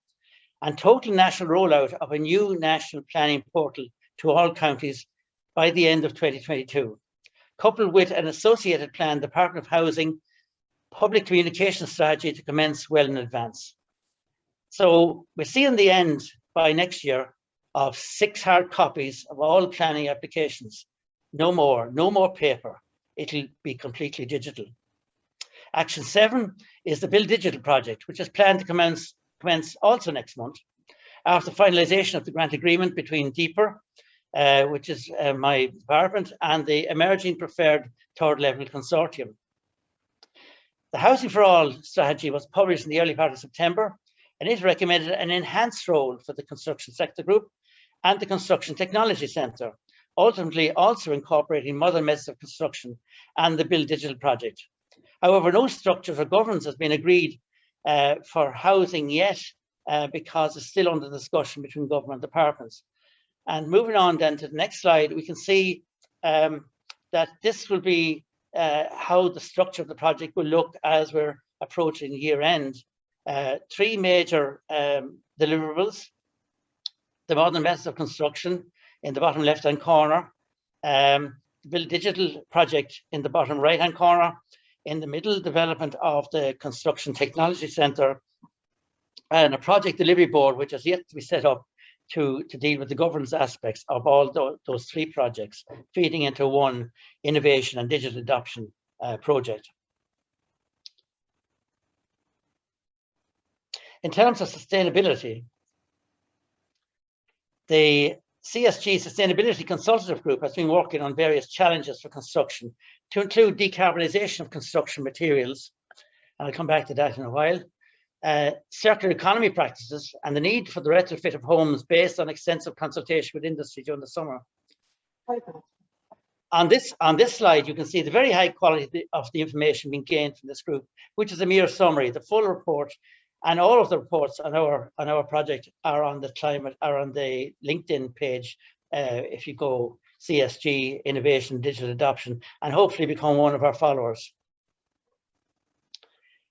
and total national rollout of a new national planning portal to all counties by the end of 2022, coupled with an associated plan, Department of Housing public communication strategy to commence well in advance. So we see in the end by next year of 6 hard copies of all planning applications. No more paper. It'll be completely digital. Action 7 is the Build Digital project, which is planned to commence also next month after finalization of the grant agreement between Dept, which is my department, and the emerging preferred third level consortium. The Housing for All strategy was published in the early part of September, and it recommended an enhanced role for the construction sector group and the Construction Technology Centre, ultimately also incorporating modern methods of construction and the Build Digital project. However, no structures or governance has been agreed for housing yet because it's still under discussion between government departments. And moving on then to the next slide, we can see that this will be how the structure of the project will look as we're approaching year end. 3 major deliverables: the modern methods of construction in the bottom left-hand corner, the Build Digital project in the bottom right-hand corner, in the middle, development of the Construction Technology Centre, and a project delivery board which has yet to be set up to deal with the governance aspects of all those 3 projects, feeding into one innovation and digital adoption project. In terms of sustainability, the CSG Sustainability Consultative Group has been working on various challenges for construction, to include decarbonisation of construction materials, and I'll come back to that in a while, circular economy practices, and the need for the retrofit of homes based on extensive consultation with industry during the summer. On this slide, you can see the very high quality of the information being gained from this group, which is a mere summary. The full report and all of the reports on our project are on the LinkedIn page. If you go CSG Innovation Digital Adoption, and hopefully become one of our followers.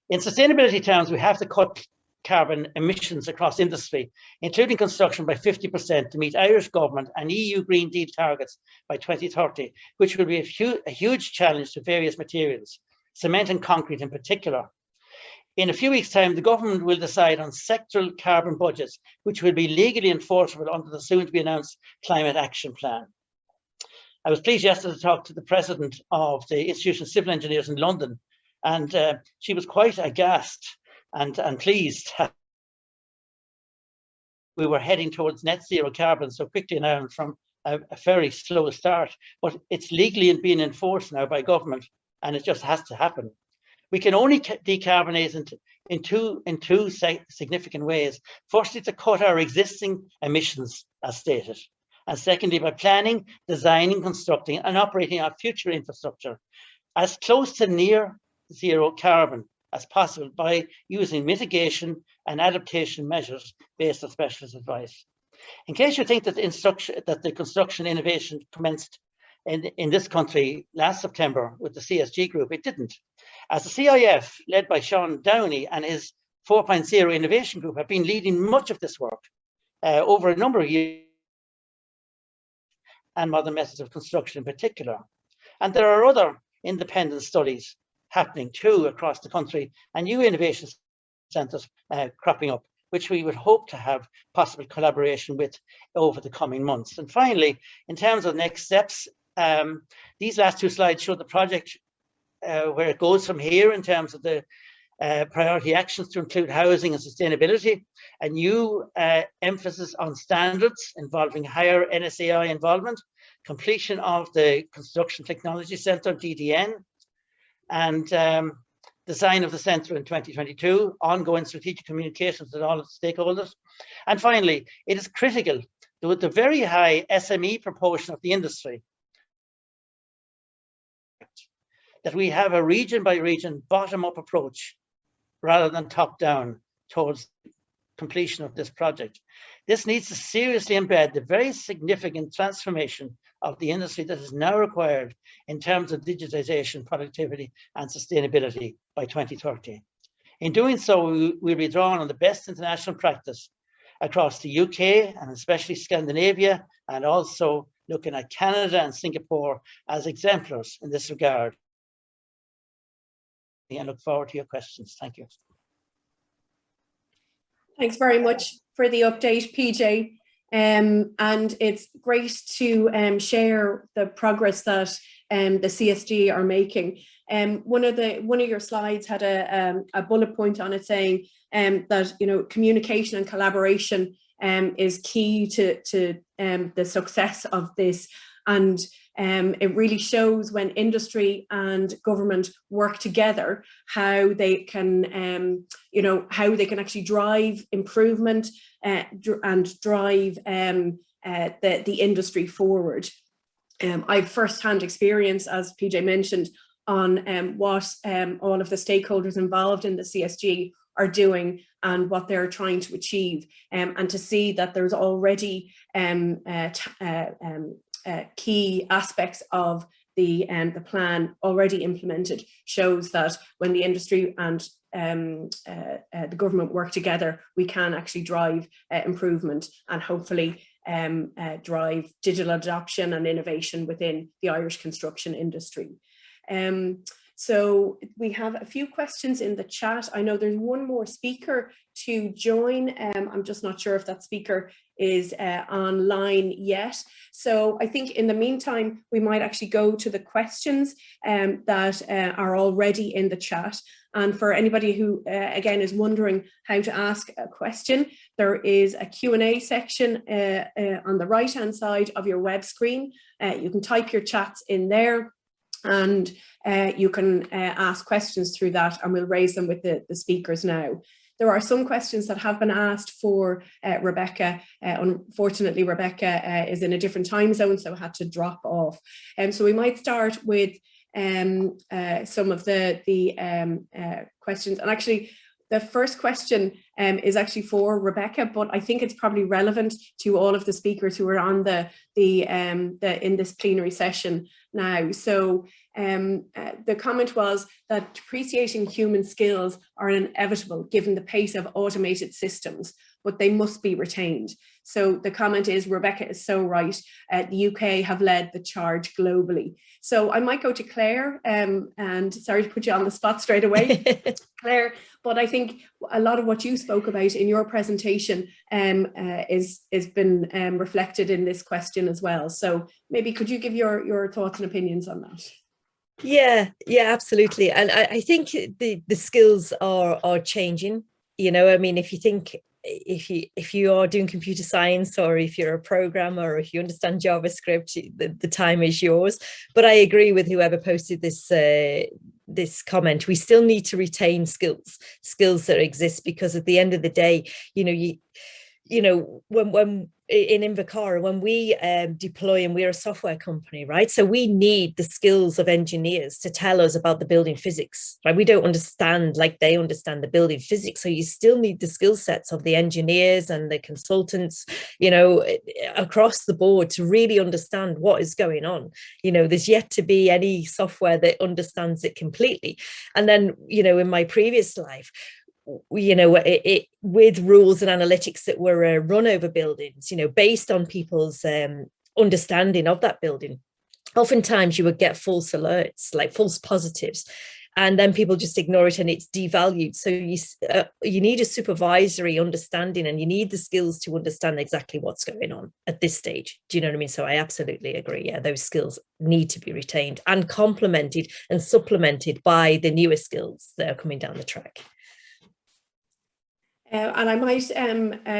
In sustainability terms, we have to cut carbon emissions across industry, including construction, by 50% to meet Irish government and EU Green Deal targets by 2030, which will be a huge challenge to various materials, cement and concrete in particular. In a few weeks' time, the government will decide on sectoral carbon budgets, which will be legally enforceable under the soon-to-be-announced Climate Action Plan. I was pleased yesterday to talk to the president of the Institution of Civil Engineers in London, and she was quite aghast and pleased. We were heading towards net zero carbon so quickly now from a very slow start, but it's legally being enforced now by government, and it just has to happen. We can only decarbonise in two significant ways. Firstly, to cut our existing emissions, as stated. And secondly, by planning, designing, constructing and operating our future infrastructure as close to near zero carbon as possible by using mitigation and adaptation measures based on specialist advice. In case you think that the construction innovation commenced in this country last September with the CSG group, it didn't. As the CIF, led by Sean Downey and his 4.0 innovation group, have been leading much of this work over a number of years, and modern methods of construction in particular. And there are other independent studies happening too across the country, and new innovation centres cropping up, which we would hope to have possible collaboration with over the coming months. And finally, in terms of next steps, these last 2 slides show the project where it goes from here in terms of the priority actions to include housing and sustainability, a new emphasis on standards involving higher NSAI involvement, completion of the Construction Technology Centre, DDN, and design of the centre in 2022, ongoing strategic communications with all of the stakeholders. And finally, it is critical that with the very high SME proportion of the industry, that we have a region by region bottom-up approach rather than top-down towards completion of this project. This needs to seriously embed the very significant transformation of the industry that is now required in terms of digitisation, productivity and sustainability by 2030. In doing so, we'll be drawing on the best international practice across the UK and especially Scandinavia, and also looking at Canada and Singapore as exemplars in this regard. And look forward to your questions. Thank you. Thanks very much for the update, PJ. And it's great to share the progress that the CSG are making. One of your slides had a bullet point on it saying that communication and collaboration is key to the success of this, and it really shows when industry and government work together how they can actually drive improvement and drive the industry forward. I've first-hand experience, as PJ mentioned, on what all of the stakeholders involved in the CSG are doing and what they're trying to achieve, and to see that there's already key aspects of the plan already implemented shows that when the industry and the government work together, we can actually drive improvement and hopefully drive digital adoption and innovation within the Irish construction industry. So we have a few questions in the chat. I know there's one more speaker to join. I'm just not sure if that speaker is online yet. So I think in the meantime, we might actually go to the questions that are already in the chat. And for anybody who, again, is wondering how to ask a question, there is a Q&A section on the right-hand side of your web screen. You can type your chats in there, and you can ask questions through that, and we'll raise them with the speakers now. There are some questions that have been asked for Rebecca. Unfortunately, Rebecca is in a different time zone, so had to drop off. So we might start with some of the questions. And actually, the first question is actually for Rebecca, but I think it's probably relevant to all of the speakers who are on in this plenary session now. So the comment was that depreciating human skills are inevitable given the pace of automated systems, but they must be retained. So the comment is, Rebecca is so right. The UK have led the charge globally. So I might go to Claire, and sorry to put you on the spot straight away, Claire, but I think a lot of what you spoke about in your presentation is been reflected in this question as well. So maybe could you give your thoughts and opinions on that? Yeah, absolutely. And I think the skills are changing. You know, I mean, if you think, if you are doing computer science, or if you're a programmer, or if you understand JavaScript, the time is yours. But I agree with whoever posted this comment. We still need to retain skills that exist, because at the end of the day, you know, when in Invicara, when we deploy, and we're a software company, right? So we need the skills of engineers to tell us about the building physics, right? We don't understand like they understand the building physics. So you still need the skill sets of the engineers and the consultants, you know, across the board to really understand what is going on. You know, there's yet to be any software that understands it completely. And then, you know, in my previous life, you know, with rules and analytics that were run over buildings, you know, based on people's understanding of that building, oftentimes you would get false alerts, like false positives, and then people just ignore it and it's devalued. So you need a supervisory understanding, and you need the skills to understand exactly what's going on at this stage. Do you know what I mean? So I absolutely agree. Yeah, those skills need to be retained and complemented and supplemented by the newer skills that are coming down the track. And I might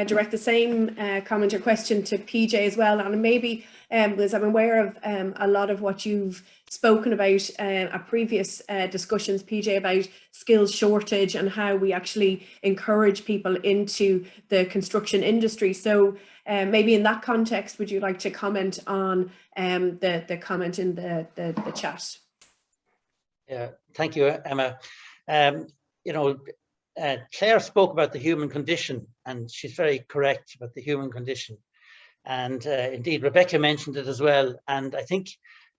direct the same comment or question to PJ as well. And maybe, because I'm aware of a lot of what you've spoken about at previous discussions, PJ, about skills shortage and how we actually encourage people into the construction industry. So maybe in that context, would you like to comment on the comment in the chat? Yeah, thank you, Emma. You know, Claire spoke about the human condition, and she's very correct about the human condition. And indeed, Rebecca mentioned it as well. And I think,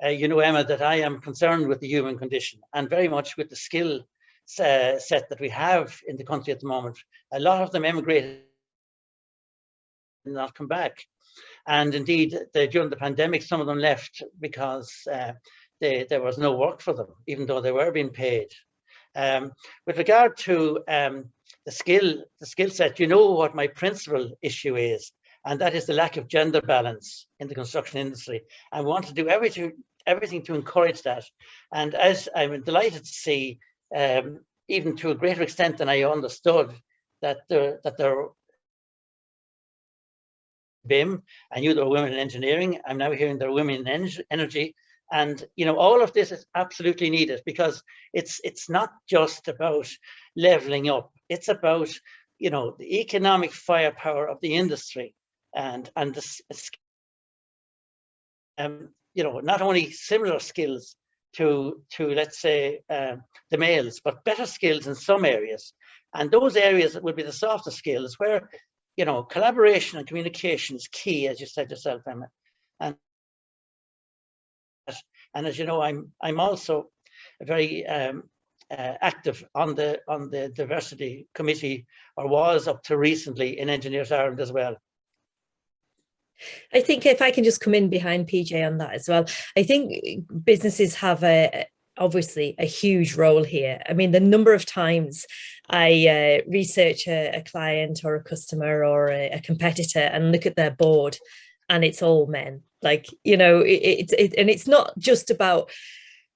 you know, Emma, that I am concerned with the human condition and very much with the skill set that we have in the country at the moment. A lot of them emigrated and not come back. And indeed, during the pandemic, some of them left because there was no work for them, even though they were being paid. With regard to the skill set, you know what my principal issue is, and that is the lack of gender balance in the construction industry. I want to do everything to encourage that. And as I'm delighted to see, even to a greater extent than I understood, that there BIM, I knew there were women in engineering. I'm now hearing there are women in energy. And you know, all of this is absolutely needed, because it's not just about leveling up. It's about, you know, the economic firepower of the industry, and you know, not only similar skills to let's say the males, but better skills in some areas. And those areas that will be the softer skills, where, you know, collaboration and communication is key, as you said yourself, Emma. And as you know, I'm also very active on the diversity committee, or was up to recently, in Engineers Ireland as well. I think if I can just come in behind PJ on that as well, I think businesses have obviously a huge role here. I mean, the number of times I research a client or a customer or a competitor and look at their board, and it's all men. Like, you know, and it's not just about,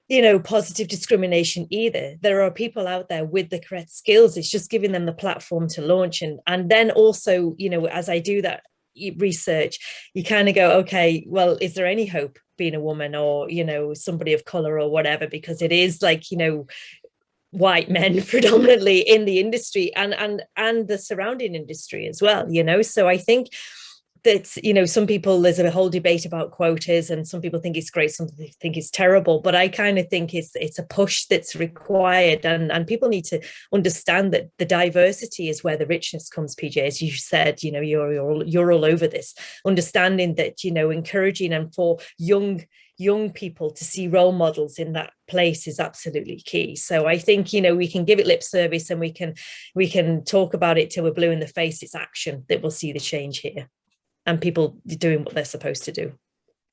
you know, positive discrimination either. There are people out there with the correct skills. It's just giving them the platform to launch. And then also, you know, as I do that research, you kind of go, okay, well, is there any hope being a woman or, you know, somebody of color or whatever? Because it is like, you know, white men predominantly in the industry and the surrounding industry as well, you know. So I think that, you know, some people, there's a whole debate about quotas, and some people think it's great, some people think it's terrible, but I kind of think it's a push that's required, and people need to understand that the diversity is where the richness comes. PJ, as you said, you know, you're all over this, understanding that, you know, encouraging and for young people to see role models in that place is absolutely key. So I think, you know, we can give it lip service and we can talk about it till we're blue in the face. It's action that will see the change here, and people doing what they're supposed to do.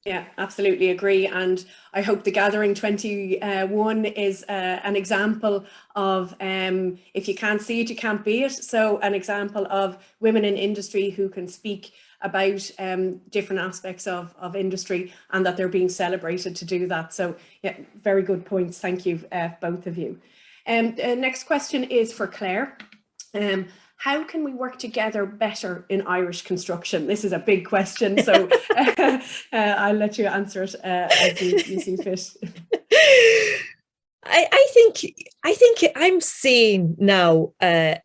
Yeah, absolutely agree. And I hope the Gathering 21 is an example of, if you can't see it, you can't be it. So an example of women in industry who can speak about different aspects of industry, and that they're being celebrated to do that. So yeah, very good points. Thank you, both of you. Next question is for Claire. How can we work together better in Irish construction? This is a big question, so I'll let you answer it as you see fit. I think I'm seeing now a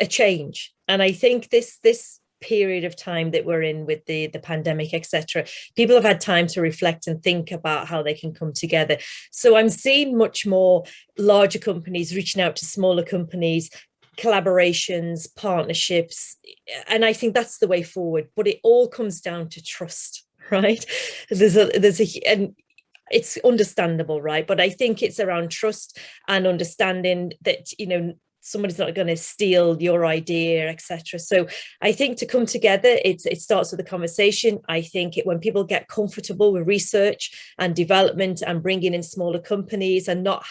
change, and I think this period of time that we're in with the pandemic, etc., people have had time to reflect and think about how they can come together. So I'm seeing much more larger companies reaching out to smaller companies, collaborations, partnerships, and I think that's the way forward. But it all comes down to trust, right? And it's understandable, right? But I think it's around trust and understanding that, you know, somebody's not going to steal your idea, etc. So I think to come together, it starts with a conversation. I think when people get comfortable with research and development and bringing in smaller companies and not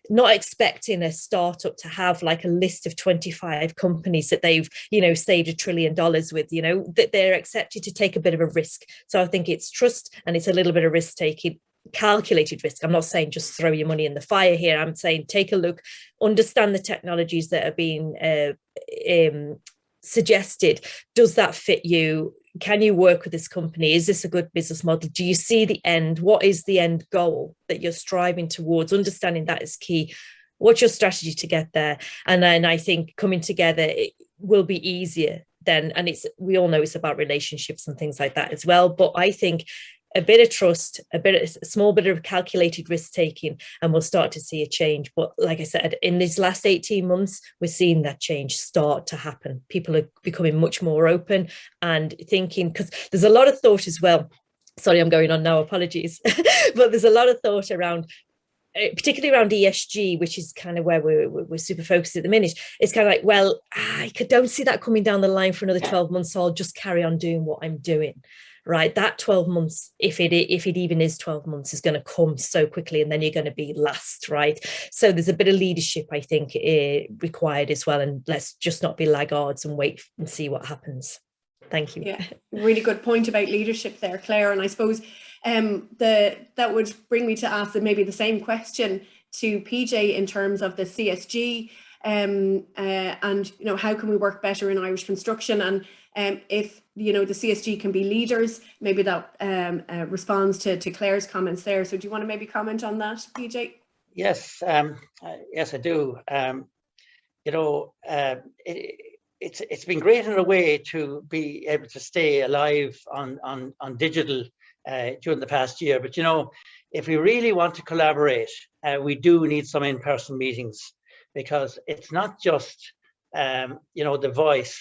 expecting a startup to have like a list of 25 companies that they've, you know, saved $1 trillion with, you know, that they're accepted to take a bit of a risk. So I think it's trust, and it's a little bit of risk taking, calculated risk. I'm not saying just throw your money in the fire here. I'm saying take a look, understand the technologies that are being suggested. Does that fit you? Can you work with this company? Is this a good business model? Do you see the end? What is the end goal that you're striving towards? Understanding that is key. What's your strategy to get there? And then I think coming together, it will be easier then. And we all know it's about relationships and things like that as well. But I think a bit of trust, a small bit of calculated risk taking, and we'll start to see a change. But like I said, in these last 18 months, we're seeing that change start to happen. People are becoming much more open and thinking, because there's a lot of thought as well. Sorry, I'm going on now, apologies. But there's a lot of thought around, particularly around ESG, which is kind of where we're super focused at the minute. It's kind of like, well, I don't see that coming down the line for another 12 months, so I'll just carry on doing what I'm doing. Right, that 12 months, if it even is 12 months, is going to come so quickly, and then you're going to be last, right? So there's a bit of leadership, I think, required as well, and let's just not be laggards and wait and see what happens. Thank you. Yeah, really good point about leadership there, Claire. And I suppose that would bring me to ask maybe the same question to PJ in terms of the CSG and, you know, how can we work better in Irish construction? And if, you know, the CSG can be leaders, maybe that responds to Claire's comments there. So do you want to maybe comment on that, PJ? Yes, yes, I do. You know, it's been great in a way to be able to stay alive on digital during the past year. But, you know, if we really want to collaborate, we do need some in-person meetings, because it's not just, you know, the voice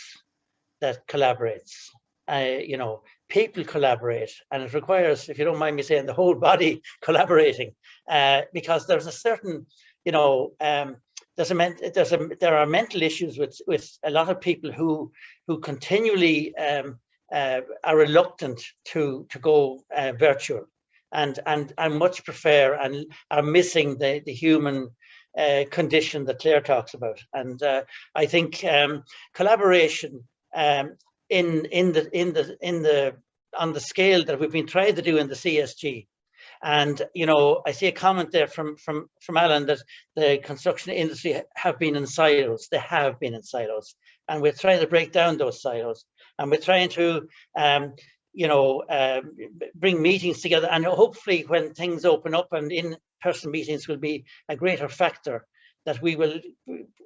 that collaborates. You know, people collaborate, and it requires, if you don't mind me saying, the whole body collaborating, because there's a certain, you know, there are mental issues with a lot of people who continually are reluctant to go virtual. and much prefer and are missing the human condition that Claire talks about. And I think collaboration on the scale that we've been trying to do in the CSG. And I see a comment there from Alan that the construction industry have been in silos. They have been in silos, and we're trying to break down those silos, and we're trying to bring meetings together. And hopefully, when things open up and in-person meetings will be a greater factor, that we will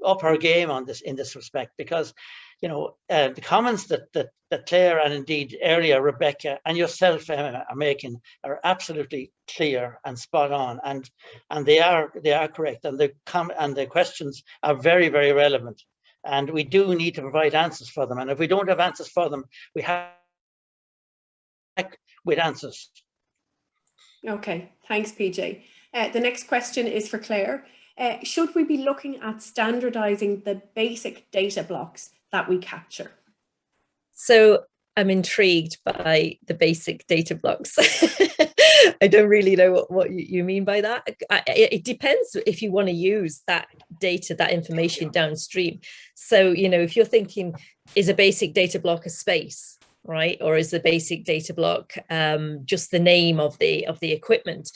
up our game on this in this respect, because the comments that Claire and indeed earlier Rebecca and yourself, Emma, are making are absolutely clear and spot on, and they are correct, and the questions are very, very relevant, and we do need to provide answers for them. And if we don't have answers for them, we have with answers. Okay, thanks, PJ. The next question is for Claire. Should we be looking at standardizing the basic data blocks that we capture? So I'm intrigued by the basic data blocks. I don't really know what you mean by that. It depends if you want to use that data, that information downstream. So, if you're thinking, is a basic data block a space, right? Or is the basic data block just the name of the equipment?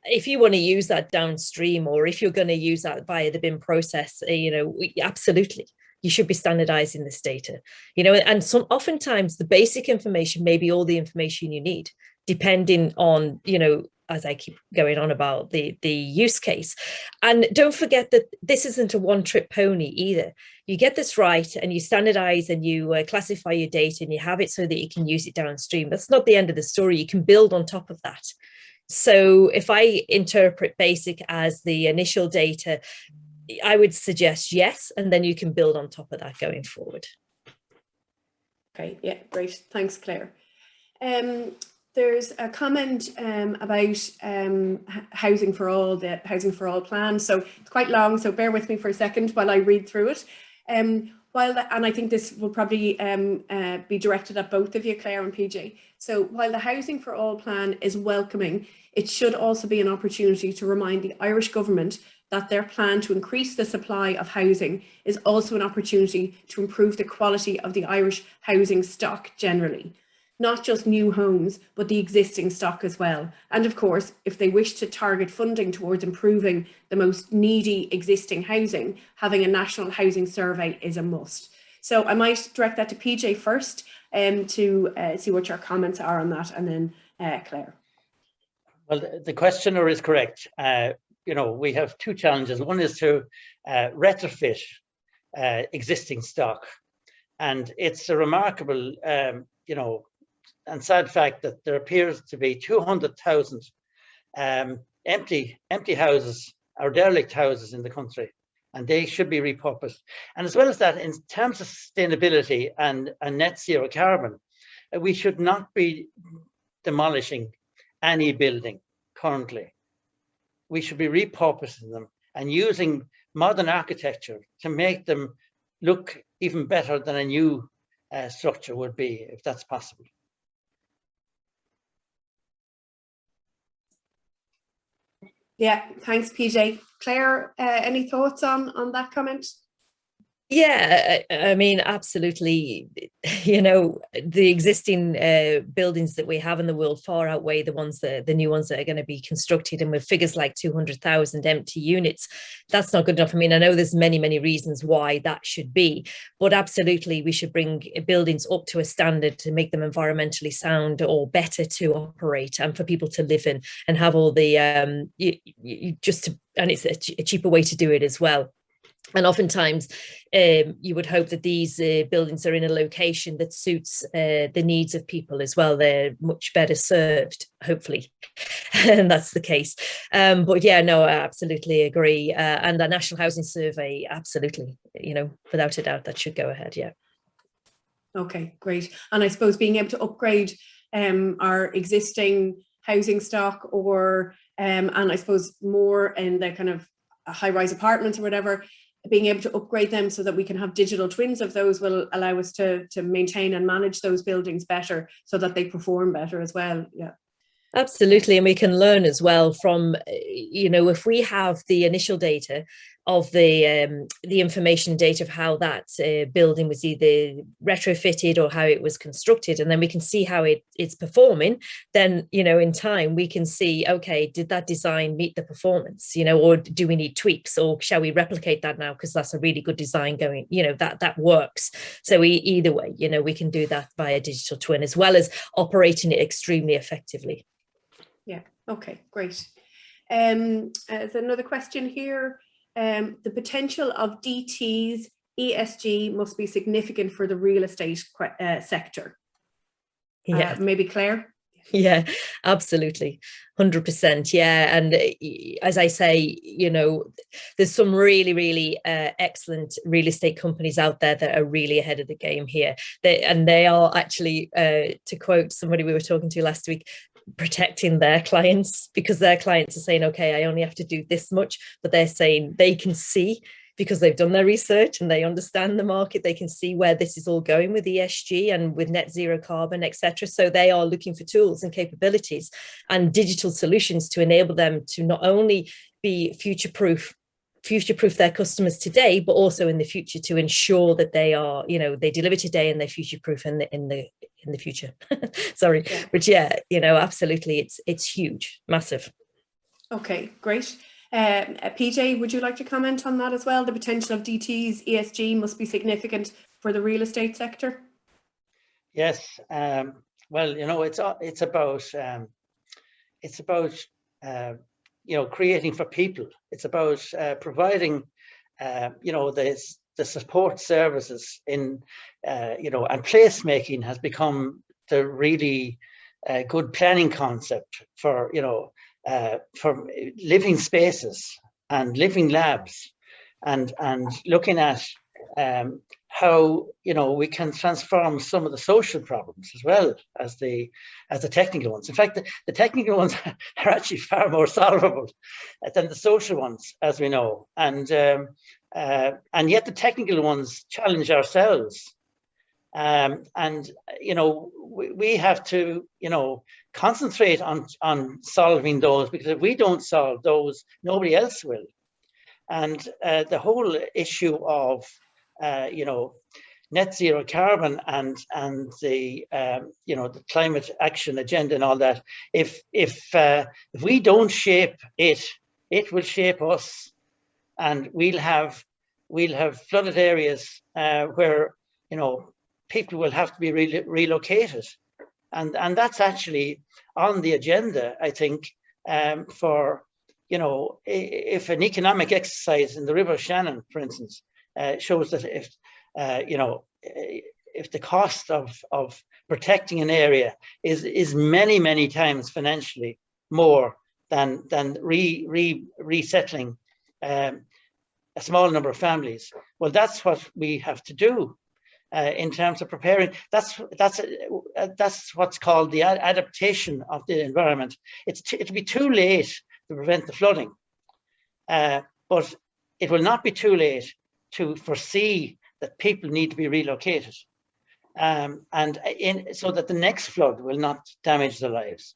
If you want to use that downstream, or if you're going to use that via the BIM process, absolutely, you should be standardizing this data, and oftentimes the basic information may be all the information you need, depending on, as I keep going on about the use case. And don't forget that this isn't a one-trick pony either. You get this right and you standardize and you classify your data and you have it so that you can use it downstream. That's not the end of the story. You can build on top of that. So if I interpret basic as the initial data, I would suggest yes, and then you can build on top of that going forward. Okay, yeah, great. Thanks, Claire. There's a comment about Housing for All, the Housing for All plan. So it's quite long, so bear with me for a second while I read through it. And I think this will probably be directed at both of you, Claire and PJ. So while the Housing for All plan is welcoming, it should also be an opportunity to remind the Irish government that their plan to increase the supply of housing is also an opportunity to improve the quality of the Irish housing stock generally. Not just new homes, but the existing stock as well. And of course, if they wish to target funding towards improving the most needy existing housing, having a national housing survey is a must. So I might direct that to PJ first to see what your comments are on that, and then Claire. Well, the questioner is correct. We have two challenges. One is to retrofit existing stock. And it's a remarkable, and sad fact that there appears to be 200,000 empty houses or derelict houses in the country, and they should be repurposed. And as well as that, in terms of sustainability and net zero carbon, we should not be demolishing any building currently. We should be repurposing them and using modern architecture to make them look even better than a new structure would be, if that's possible. Yeah, thanks, PJ. Claire, any thoughts on that comment? Yeah, I mean, absolutely. The existing buildings that we have in the world far outweigh the new ones that are going to be constructed. And with figures like 200,000 empty units, that's not good enough. I mean, I know there's many, many reasons why that should be, but absolutely we should bring buildings up to a standard to make them environmentally sound or better to operate and for people to live in and have all the and it's a cheaper way to do it as well. And oftentimes you would hope that these buildings are in a location that suits the needs of people as well. They're much better served, hopefully, and that's the case. But yeah, no, I absolutely agree. And the National Housing Survey, absolutely, without a doubt, that should go ahead, yeah. Okay, great. And I suppose being able to upgrade our existing housing stock or, and I suppose more in the kind of high-rise apartments or whatever, being able to upgrade them so that we can have digital twins of those will allow us to maintain and manage those buildings better so that they perform better as well. Yeah. Absolutely, and we can learn as well from, if we have the initial data of the information data of how that building was either retrofitted or how it was constructed, and then we can see how it's performing, then in time we can see, okay, did that design meet the performance, or do we need tweaks, or shall we replicate that now because that's a really good design going, that works. So either way, we can do that via digital twin as well as operating it extremely effectively. Yeah, okay, great. There's another question here. The potential of DT's ESG must be significant for the real estate sector. Yeah, maybe Claire? Yeah, absolutely. 100%. Yeah. And as I say, there's some really, really excellent real estate companies out there that are really ahead of the game here. They are actually, to quote somebody we were talking to last week, protecting their clients, because their clients are saying, okay, I only have to do this much, but they're saying they can see, because they've done their research and they understand the market, they can see where this is all going with ESG and with net zero carbon, etc. So they are looking for tools and capabilities and digital solutions to enable them to not only be future-proof their customers today, but also in the future, to ensure that they are, they deliver today and they're future-proof in the future. Sorry, yeah. But yeah, absolutely, it's huge, massive. Okay, great. PJ, would you like to comment on that as well? The potential of DT's ESG must be significant for the real estate sector. Yes. Well, it's about creating for people. It's about providing, the support services in, and placemaking has become the really good planning concept for living spaces and living labs, and looking at how we can transform some of the social problems as well as the technical ones. In fact, the technical ones are actually far more solvable than the social ones, as we know, and yet the technical ones challenge ourselves. We have to, concentrate on solving those, because if we don't solve those, nobody else will. And the whole issue of, net zero carbon and the, the climate action agenda and all that, if we don't shape it, it will shape us, and we'll have flooded areas where, people will have to be relocated, and that's actually on the agenda, I think, for, if an economic exercise in the River Shannon, for instance, shows that if the cost of protecting an area is many times financially more than resettling a small number of families, well, that's what we have to do. In terms of preparing, that's what's called the adaptation of the environment. It'll be too late to prevent the flooding, but it will not be too late to foresee that people need to be relocated, so that the next flood will not damage their lives.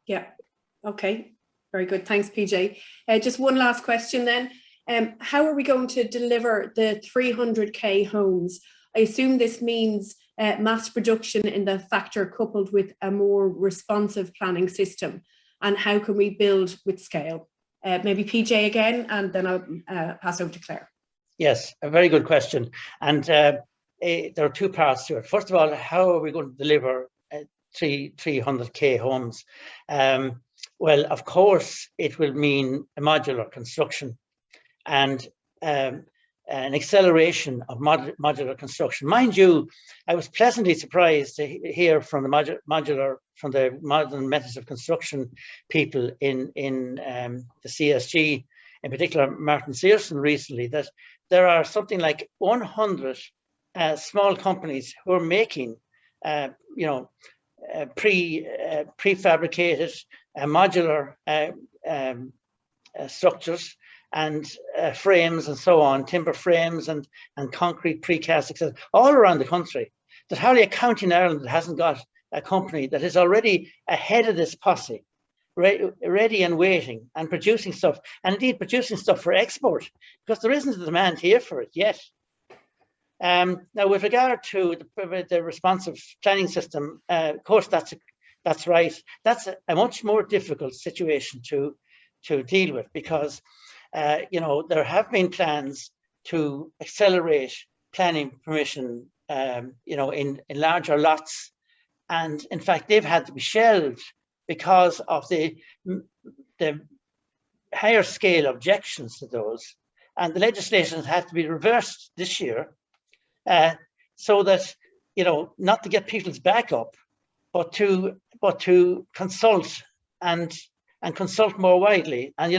Yeah. Okay. Very good. Thanks, PJ. Just one last question then. How are we going to deliver the 300k homes? I assume this means mass production in the factor coupled with a more responsive planning system. And how can we build with scale? Maybe PJ again, and then I'll pass over to Claire. Yes, a very good question. And there are two parts to it. First of all, how are we going to deliver 300k homes? Well, of course, it will mean a modular construction and an acceleration of modular construction. Mind you, I was pleasantly surprised to hear from the modern methods of construction people in the CSG, in particular Martin Searson recently, that there are something like 100 small companies who are making prefabricated modular structures and frames and so on, timber frames and concrete precast, etc., all around the country. There's hardly a county in Ireland that hasn't got a company that is already ahead of this posse, ready and waiting and producing stuff, and indeed producing stuff for export, because there isn't a demand here for it yet. Now, with regard to the responsive planning system, of course, that's right. That's a much more difficult situation to deal with, because there have been plans to accelerate planning permission, in larger lots, and in fact they've had to be shelved because of the higher scale objections to those, and the legislation has had to be reversed this year, so that not to get people's back up, but to consult and consult more widely. And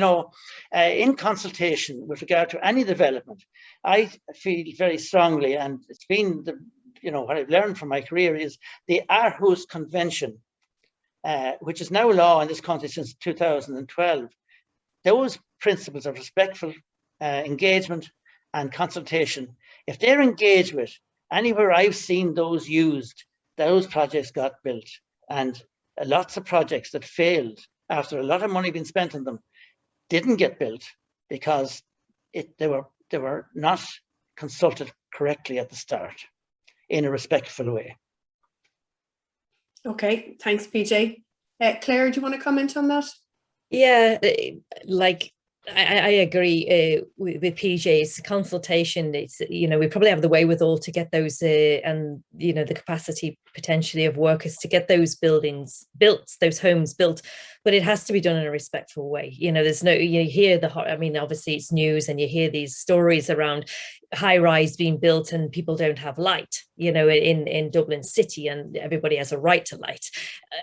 in consultation with regard to any development, I feel very strongly, and it's been what I've learned from my career, is the Aarhus Convention, which is now law in this country since 2012. Those principles of respectful engagement and consultation, if they're engaged with, anywhere I've seen those used, those projects got built. And lots of projects that failed after a lot of money being spent on them didn't get built because they were not consulted correctly at the start in a respectful way. Okay, thanks, PJ. Claire, do you want to comment on that? Yeah, I agree with PJ's consultation. It's, we probably have the wherewithal to get those and the capacity potentially of workers to get those buildings built, those homes built, but it has to be done in a respectful way. There's no, you hear obviously it's news, and you hear these stories around high rise being built and people don't have light, in Dublin City, and everybody has a right to light,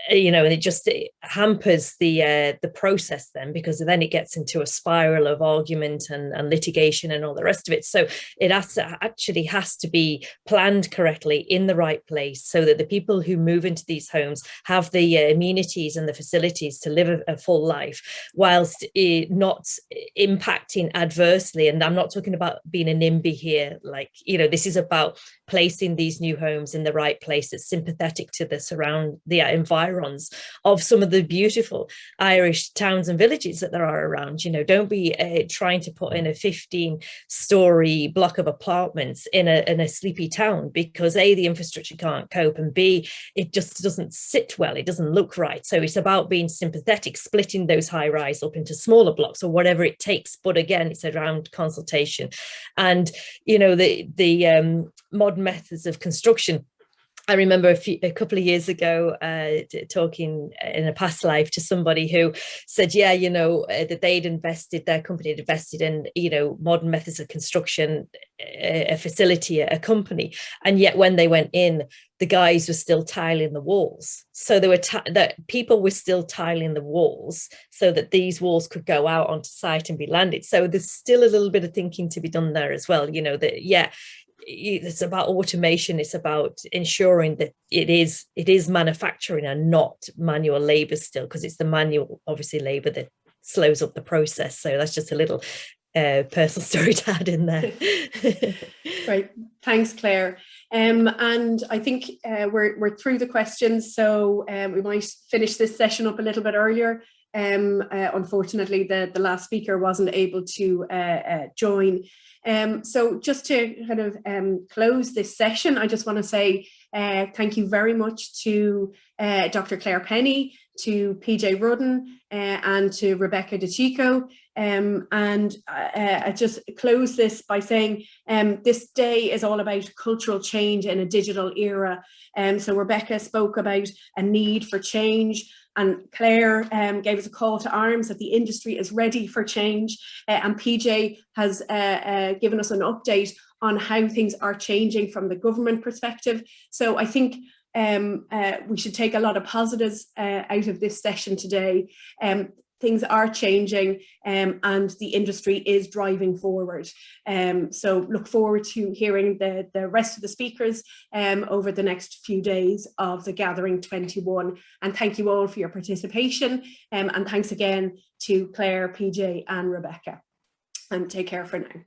and it hampers the process then, because then it gets into a spiral of argument and litigation and all the rest of it. So it actually has to be planned correctly in the right place, so that the people who move into these homes have the amenities and the facilities to live a full life, whilst not impacting adversely. And I'm not talking about being a NIMBY here, this is about placing these new homes in the right place that's sympathetic to the environs of some of the beautiful Irish towns and villages that there are around. Don't be trying to put in a 15-story block of apartments in a sleepy town, because A, the infrastructure can't cope, and B, it just doesn't sit well, it doesn't look right. So it's about being sympathetic, splitting those high rise up into smaller blocks or whatever it takes. But again, it's around consultation and the modern methods of construction. I remember a couple of years ago talking in a past life to somebody who said, that their company had invested in, modern methods of construction, a facility, a company. And yet when they went in, the guys were still tiling the walls. So that people were still tiling the walls so that these walls could go out onto site and be landed. So there's still a little bit of thinking to be done there as well. It's about automation. It's about ensuring that it is manufacturing and not manual labor still, because it's the manual, obviously, labor that slows up the process. So that's just a little personal story to add in there. Right, thanks, Claire. And I think we're through the questions, so we might finish this session up a little bit earlier. Unfortunately, the last speaker wasn't able to join. So just to kind of close this session, I just want to say thank you very much to Dr. Claire Penny, to PJ Rudden, and to Rebecca de Cicco. And I just close this by saying this day is all about cultural change in a digital era. So Rebecca spoke about a need for change, and Claire gave us a call to arms that the industry is ready for change, and PJ has given us an update on how things are changing from the government perspective. So I think we should take a lot of positives out of this session today. Things are changing and the industry is driving forward. So look forward to hearing the rest of the speakers over the next few days of the Gathering 21. And thank you all for your participation. And thanks again to Claire, PJ and Rebecca. And take care for now.